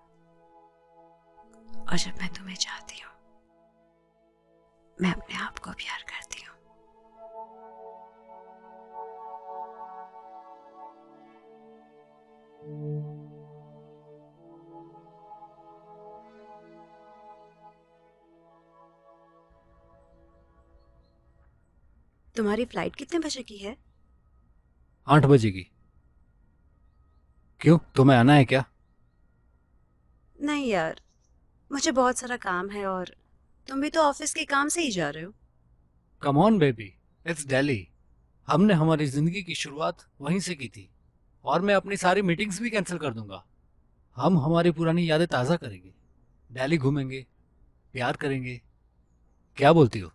और जब मैं तुम्हें चाहती हूँ मैं अपने आप को प्यार करती हूँ। तुम्हारी फ्लाइट कितने बजे की है? 8 बजे की। क्यों, तुम्हें आना है क्या? नहीं यार, मुझे बहुत सारा काम है और तुम भी तो ऑफिस के काम से ही जा रहे हो। Come on baby, it's Delhi. हमने हमारी जिंदगी की शुरुआत वहीं से की थी, और मैं अपनी सारी मीटिंग्स भी कैंसिल कर दूंगा। हम हमारी पुरानी यादें ताज़ा करेंगे, दिल्ली घूमेंगे, प्यार करेंगे। क्या बोलती हो?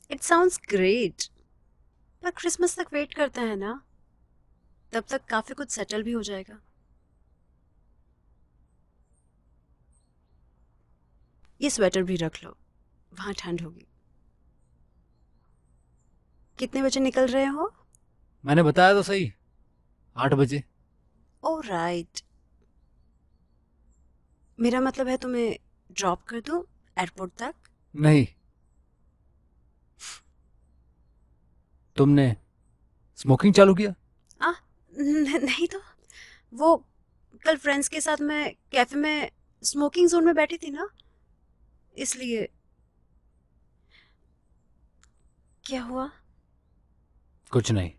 इट साउंड्स ग्रेट, पर क्रिसमस तक वेट करते हैं ना, तब तक काफी कुछ सेटल भी हो जाएगा। ये स्वेटर भी रख लो, वहां ठंड होगी। कितने बजे निकल रहे हो? मैंने बताया तो सही, 8 बजे। ओह राइट, मेरा मतलब है तुम्हें ड्रॉप कर दूं एयरपोर्ट तक? नहीं, तुमने स्मोकिंग चालू किया? नहीं तो वो कल फ्रेंड्स के साथ मैं कैफे में स्मोकिंग जोन में बैठी थी ना, इसलिए। क्या हुआ? कुछ नहीं।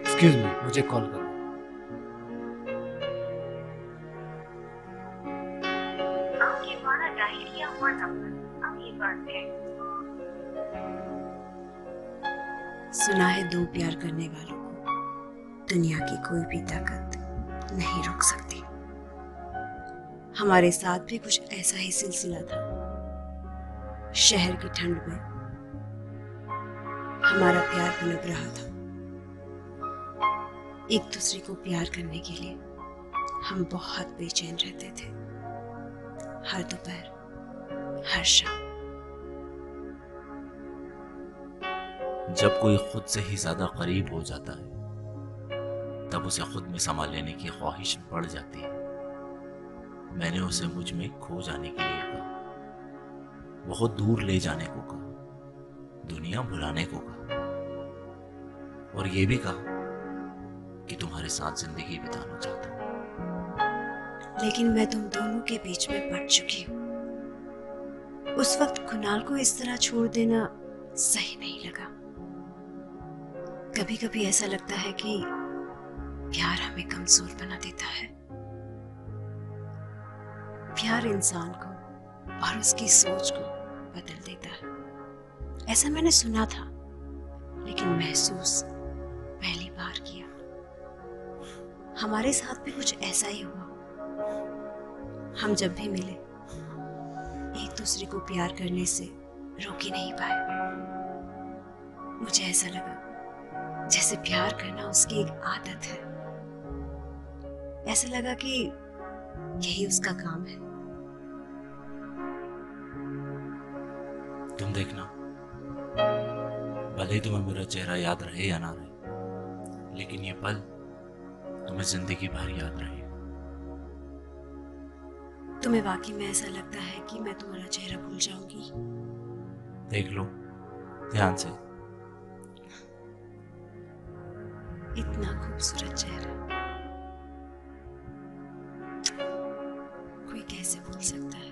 एक्सक्यूज मी, मुझे कॉल करो। आपके द्वारा डायल किया हुआ नंबर अभी बंद है। सुना है दो प्यार करने वालों को दुनिया की कोई भी ताकत नहीं रोक सकती। हमारे साथ भी कुछ ऐसा ही सिलसिला था। शहर की ठंड में हमारा प्यार पनप रहा था। एक दूसरे को प्यार करने के लिए हम बहुत बेचैन रहते थे, हर दोपहर, हर शाम। जब कोई खुद से ही ज्यादा करीब हो जाता है तब उसे खुद में समा लेने की ख्वाहिश बढ़ जाती है। मैंने उसे मुझ में खो जाने के लिए कहा, बहुत दूर ले जाने को कहा, दुनिया भुलाने को कहा, और ये भी कहा कि तुम्हारे साथ जिंदगी बिताना चाहता हूं। लेकिन मैं तुम दोनों के बीच में पड़ चुकी हूँ। उस वक्त कुणाल को इस तरह छोड़ देना सही नहीं लगा। कभी कभी ऐसा लगता है कि प्यार हमें कमजोर बना देता है। प्यार इंसान को और उसकी सोच को बदल देता है। ऐसा मैंने सुना था, लेकिन महसूस पहली बार किया। हमारे साथ भी कुछ ऐसा ही हुआ। हम जब भी मिले एक दूसरे को प्यार करने से रोक ही नहीं पाए। मुझे ऐसा लगा जैसे प्यार करना उसकी एक आदत है। ऐसा लगा कि यही उसका काम है। तुम देखना, भले ही तुम्हें मेरा चेहरा याद रहे या ना रहे, लेकिन ये पल तुम्हें जिंदगी भर याद रहेगा। तुम्हें वाकई में ऐसा लगता है कि मैं तुम्हारा चेहरा भूल जाऊंगी? देख लो ध्यान से। इतना खूबसूरत चेहरा कोई कैसे भूल सकता है?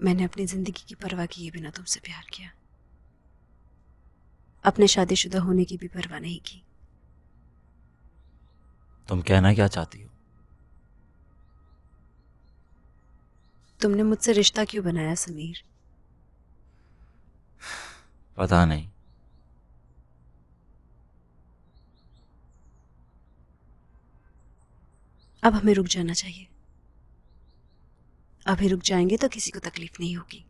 मैंने अपनी जिंदगी की परवाह किए बिना तुमसे प्यार किया। अपने शादीशुदा होने की भी परवाह नहीं की। तुम कहना क्या चाहती हो? तुमने मुझसे रिश्ता क्यों बनाया समीर? पता नहीं। अब हमें रुक जाना चाहिए। अभी रुक जाएंगे तो किसी को तकलीफ नहीं होगी।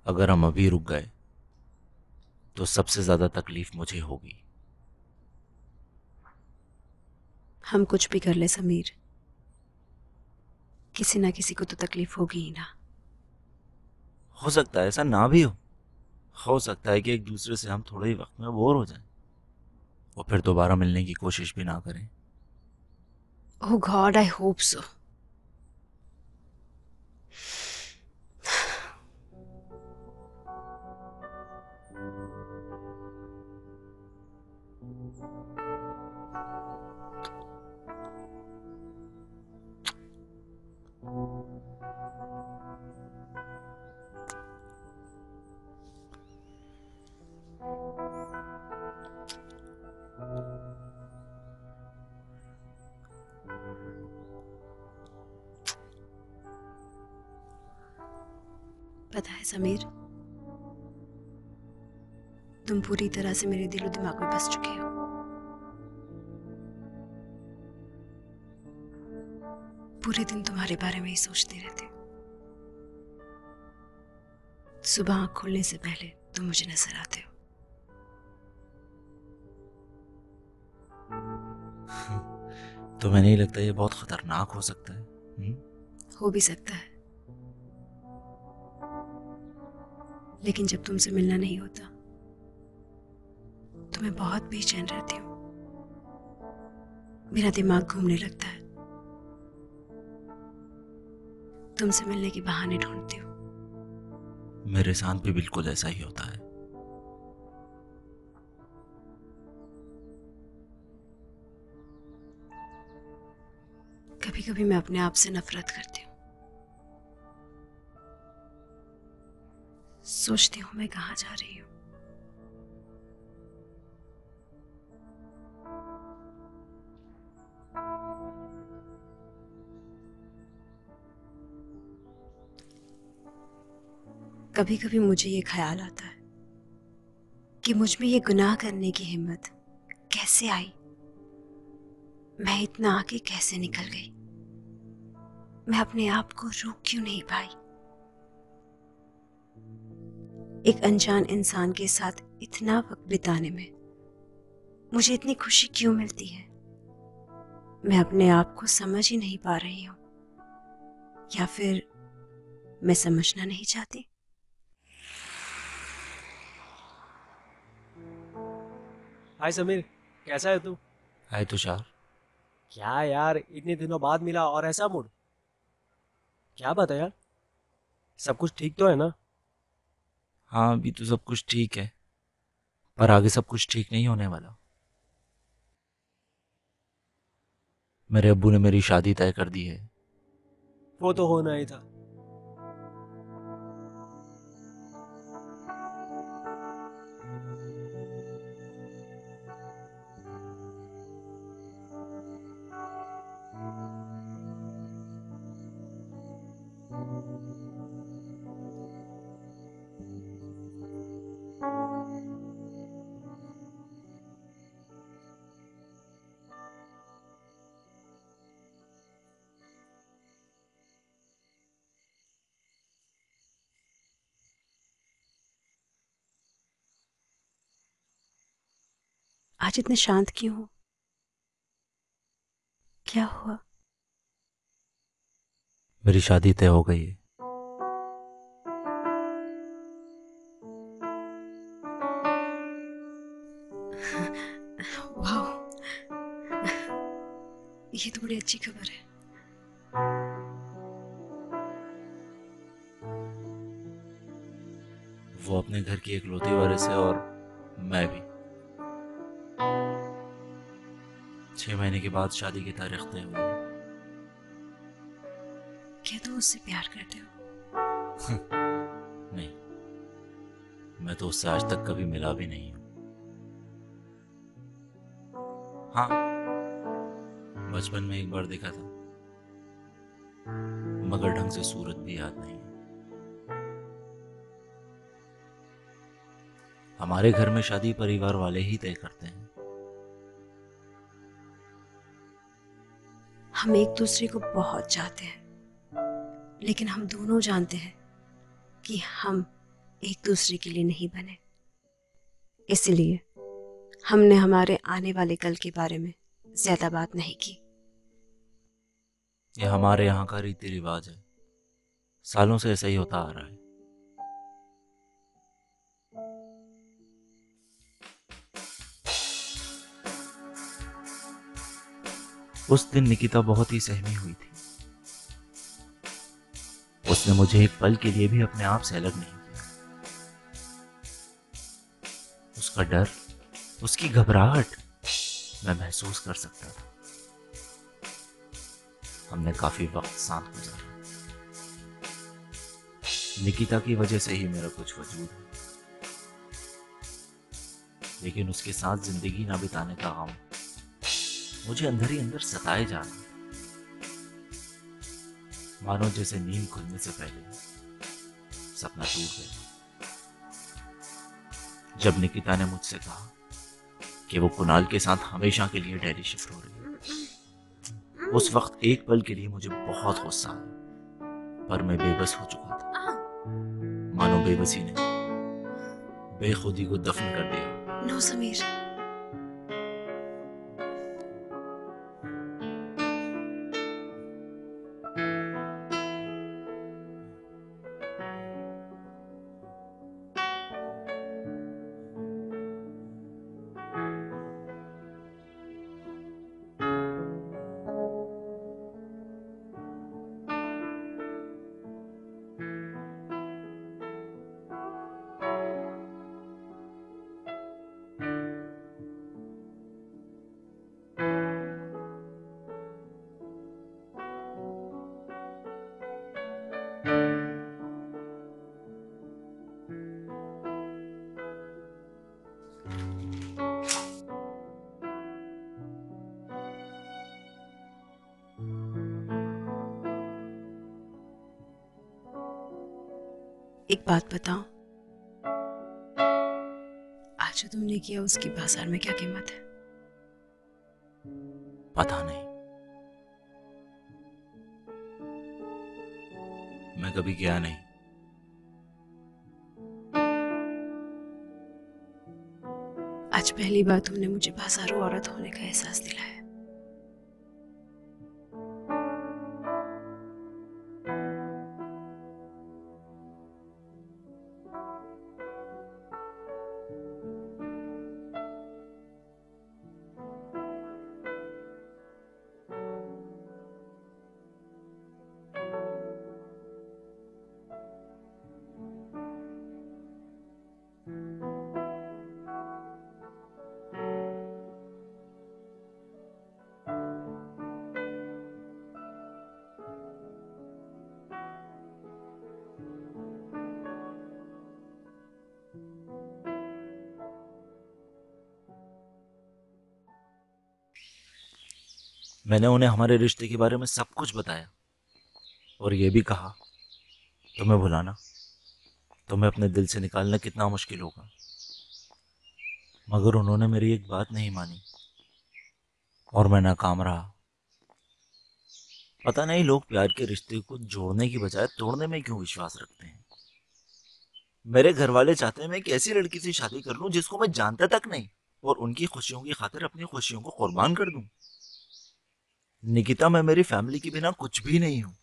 अगर हम अभी रुक गए तो सबसे ज्यादा तकलीफ मुझे होगी। हम कुछ भी कर ले समीर, किसी ना किसी को तो तकलीफ होगी ही ना। हो सकता है ऐसा ना भी हो सकता है कि एक दूसरे से हम थोड़े ही वक्त में बोर हो जाएं और फिर दोबारा मिलने की कोशिश भी ना करें। ओह गॉड, आई होप सो। पता है समीर, तुम पूरी तरह से मेरे दिलो दिमाग में बस चुके हो। पूरे दिन तुम्हारे बारे में ही सोचती रहती हूँ। सुबह आँख खोलने से पहले तुम मुझे नजर आते हो। तुम्हें नहीं लगता ये बहुत खतरनाक हो सकता है? हो भी सकता है, लेकिन जब तुमसे मिलना नहीं होता तो मैं बहुत बेचैन रहती हूँ। मेरा दिमाग घूमने लगता है। तुमसे मिलने के बहाने ढूंढती हूँ। मेरे साथ भी बिल्कुल ऐसा ही होता है। कभी कभी मैं अपने आप से नफरत करती हूँ। सोचती हूँ मैं कहाँ जा रही हूँ। कभी कभी मुझे ये ख्याल आता है कि मुझ में ये गुनाह करने की हिम्मत कैसे आई। मैं इतना आगे कैसे निकल गई। मैं अपने आप को रोक क्यों नहीं पाई। एक अनजान इंसान के साथ इतना वक्त बिताने में मुझे इतनी खुशी क्यों मिलती है। मैं अपने आप को समझ ही नहीं पा रही हूँ, या फिर मैं समझना नहीं चाहती। हाय समीर, कैसा है तू? हाय तुषार। क्या यार, इतने दिनों बाद मिला और ऐसा मूड? क्या बात है यार, सब कुछ ठीक तो है ना? हाँ, अभी तो सब कुछ ठीक है, पर आगे सब कुछ ठीक नहीं होने वाला। मेरे अब्बू ने मेरी शादी तय कर दी है। वो तो होना ही था। आज इतने शांत क्यों हो? क्या हुआ? मेरी शादी तय हो गई है। वाह, ये तो बड़ी अच्छी खबर है। वो अपने घर की इकलौती वारिस है और मैं भी। 6 महीने के बाद शादी की तारीख तय हुई है। क्या तुम उससे प्यार करते हो? नहीं, मैं तो उससे आज तक कभी मिला भी नहीं हूँ। हाँ, बचपन में एक बार देखा था, मगर ढंग से सूरत भी याद नहीं है। हमारे घर में शादी परिवार वाले ही तय करते हैं। हम एक दूसरे को बहुत चाहते हैं, लेकिन हम दोनों जानते हैं कि हम एक दूसरे के लिए नहीं बने। इसलिए हमने हमारे आने वाले कल के बारे में ज्यादा बात नहीं की। यह हमारे यहाँ का रीति रिवाज है, सालों से ऐसा ही होता आ रहा है। उस दिन निकिता बहुत ही सहमी हुई थी। उसने मुझे एक पल के लिए भी अपने आप से अलग नहीं किया। उसका डर, उसकी घबराहट मैं महसूस कर सकता था। हमने काफी वक्त साथ गुजारा। निकिता की वजह से ही मेरा कुछ वजूद है, लेकिन उसके साथ जिंदगी ना बिताने का गम मुझे अंदर ही अंदर सताए जा रहा। मानो जैसे नींद खुलने से पहले सपना टूट गया। जब निकिता ने मुझसे कहा कि वो कुणाल के साथ हमेशा के लिए दिल्ली शिफ्ट हो रही है, उस वक्त एक पल के लिए मुझे बहुत गुस्सा आया, पर मैं बेबस हो चुका था। मानो बेबसी ने बेखुदी को दफन कर दिया। नो समीर, एक बात बताओ, आज जो तुमने किया उसकी बाजार में क्या कीमत है? पता नहीं, मैं कभी गया नहीं। आज पहली बार तुमने मुझे बाजारू औरत होने का एहसास दिलाया। मैंने उन्हें हमारे रिश्ते के बारे में सब कुछ बताया और ये भी कहा, तुम्हें भुलाना, तुम्हें अपने दिल से निकालना कितना मुश्किल होगा। मगर उन्होंने मेरी एक बात नहीं मानी और मैं नाकाम रहा। पता नहीं लोग प्यार के रिश्ते को जोड़ने की बजाय तोड़ने में क्यों विश्वास रखते हैं। मेरे घर वाले चाहते हैं मैं एक ऐसी लड़की से शादी कर लूं जिसको मैं जानता तक नहीं, और उनकी खुशियों की खातिर अपनी खुशियों को कुर्बान कर दूं। निकिता, मैं मेरी फैमिली के बिना कुछ भी नहीं हूं।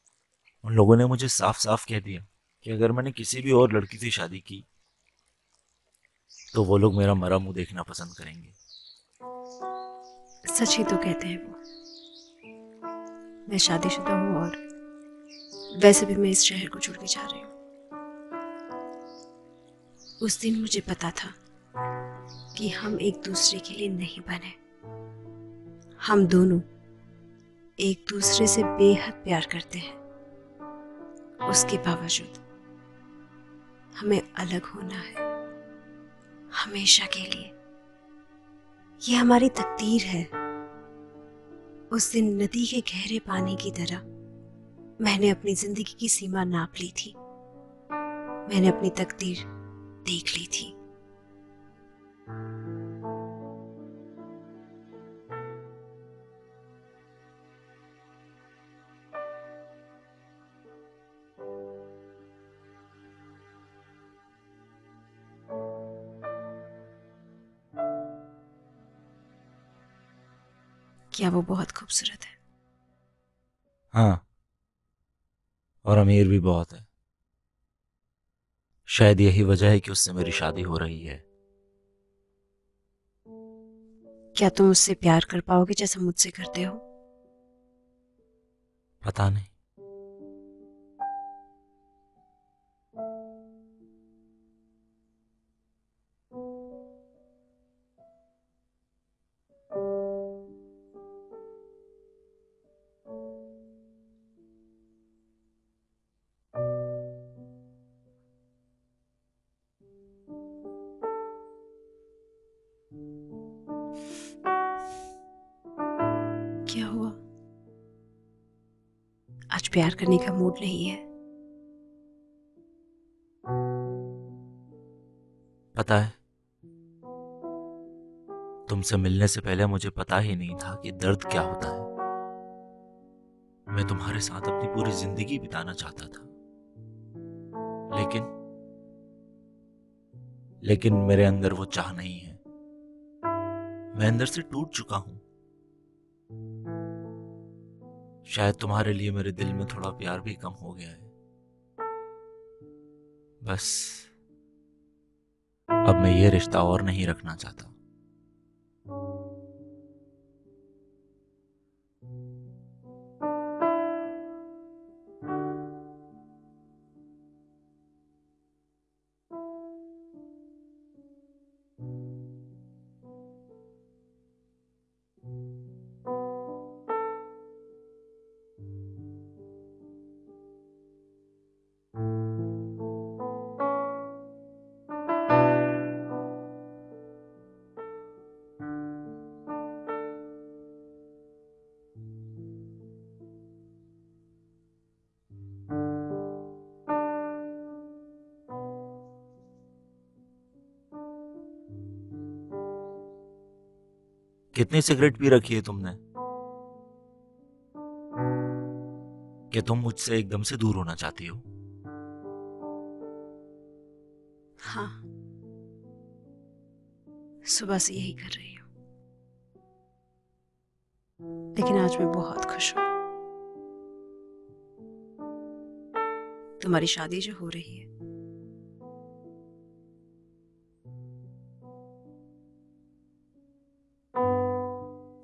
उन लोगों ने मुझे साफ साफ कह दिया कि अगर मैंने किसी भी और लड़की से शादी की तो वो लोग मेरा मरा मुंह देखना पसंद करेंगे। सच ही तो कहते हैं वो। मैं शादीशुदा हूँ और वैसे भी मैं इस शहर को छोड़ के जा रही हूँ। उस दिन मुझे पता था कि हम एक दूसरे के लिए नहीं बने। हम दोनों एक दूसरे से बेहद प्यार करते हैं। उसके बावजूद हमें अलग होना है, हमेशा के लिए। ये हमारी तकदीर है। उस दिन नदी के गहरे पानी की तरह मैंने अपनी जिंदगी की सीमा नाप ली थी। मैंने अपनी तकदीर देख ली थी। क्या वो बहुत खूबसूरत है? हाँ, और अमीर भी बहुत है। शायद यही वजह है कि उससे मेरी शादी हो रही है। क्या तुम उससे प्यार कर पाओगे जैसा मुझसे करते हो? पता नहीं। क्या हुआ? आज प्यार करने का मूड नहीं है? पता है, तुमसे मिलने से पहले मुझे पता ही नहीं था कि दर्द क्या होता है। मैं तुम्हारे साथ अपनी पूरी जिंदगी बिताना चाहता था, लेकिन लेकिन मेरे अंदर वो चाह नहीं है। मैं अंदर से टूट चुका हूं। शायद तुम्हारे लिए मेरे दिल में थोड़ा प्यार भी कम हो गया है। बस अब मैं ये रिश्ता और नहीं रखना चाहता। कितनी सिगरेट पी रखी है तुमने कि तुम मुझसे एकदम से दूर होना चाहती हो? हाँ, सुबह से यही कर रही हूँ, लेकिन आज मैं बहुत खुश हूँ। तुम्हारी शादी जो हो रही है,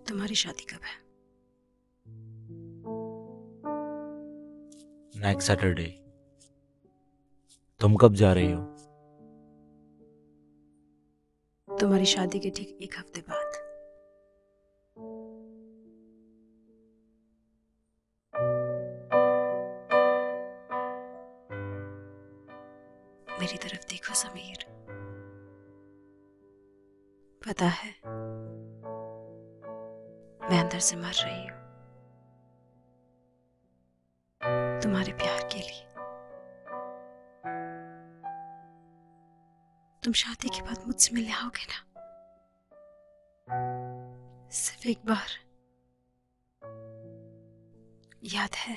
तुम्हारी शादी कब है? Next Saturday. तुम कब जा रही हो? तुम्हारी शादी के ठीक 1 हफ्ते बाद। मेरी तरफ देखो समीर, पता है मैं अंदर से मर रही हूं तुम्हारे प्यार के लिए। तुम शादी के बाद मुझसे मिलने आओगे ना? सिर्फ एक बार। याद है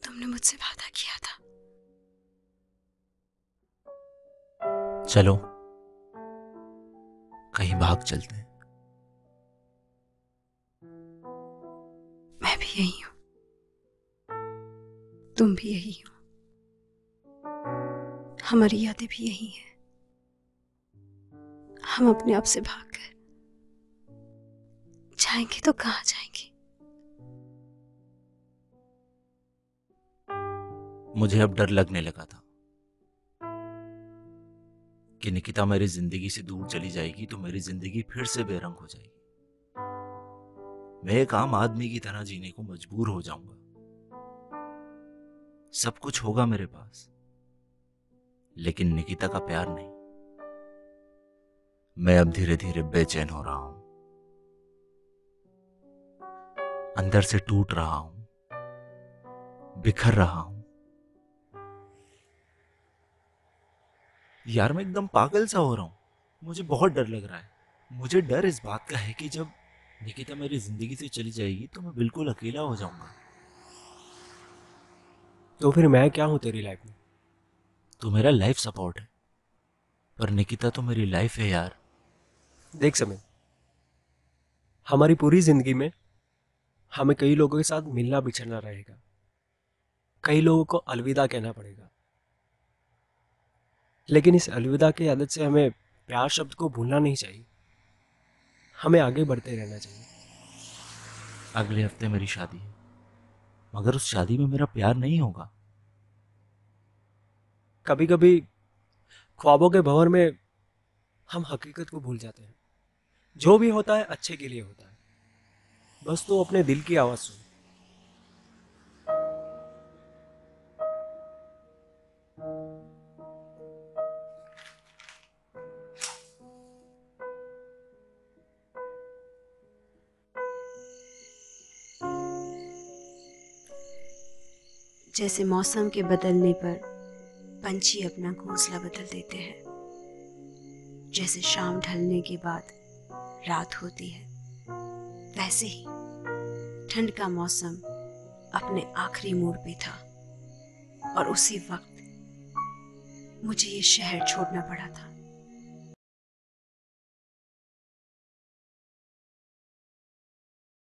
तुमने मुझसे वादा किया था। चलो कहीं भाग चलते हैं। मैं भी यही हूं, तुम भी यही हो, हमारी यादें भी यही हैं। हम अपने आप से भागकर जाएंगे तो कहाँ जाएंगे? मुझे अब डर लगने लगा था कि निकिता मेरी जिंदगी से दूर चली जाएगी तो मेरी जिंदगी फिर से बेरंग हो जाएगी। मैं एक आम आदमी की तरह जीने को मजबूर हो जाऊंगा। सब कुछ होगा मेरे पास, लेकिन निकिता का प्यार नहीं। मैं अब धीरे धीरे बेचैन हो रहा हूं, अंदर से टूट रहा हूं, बिखर रहा हूं। यार मैं एकदम पागल सा हो रहा हूं। मुझे बहुत डर लग रहा है। मुझे डर इस बात का है कि जब निकिता मेरी जिंदगी से चली जाएगी तो मैं बिल्कुल अकेला हो जाऊंगा। तो फिर मैं क्या हूं तेरी लाइफ में? तो मेरा लाइफ सपोर्ट है, पर निकिता तो मेरी लाइफ है यार। देख समय, हमारी पूरी जिंदगी में हमें कई लोगों के साथ मिलना बिछड़ना रहेगा, कई लोगों को अलविदा कहना पड़ेगा, लेकिन इस अलविदा की आदत से हमें प्यार शब्द को भूलना नहीं चाहिए। हमें आगे बढ़ते रहना चाहिए। अगले हफ्ते मेरी शादी है, मगर उस शादी में मेरा प्यार नहीं होगा। कभी कभी ख्वाबों के भंवर में हम हकीकत को भूल जाते हैं। जो भी होता है अच्छे के लिए होता है। बस तो अपने दिल की आवाज सुन। जैसे मौसम के बदलने पर पंछी अपना घोंसला बदल देते हैं, जैसे शाम ढलने के बाद रात होती है, वैसे ही ठंड का मौसम अपने आखिरी मोड़ पे था और उसी वक्त मुझे ये शहर छोड़ना पड़ा था।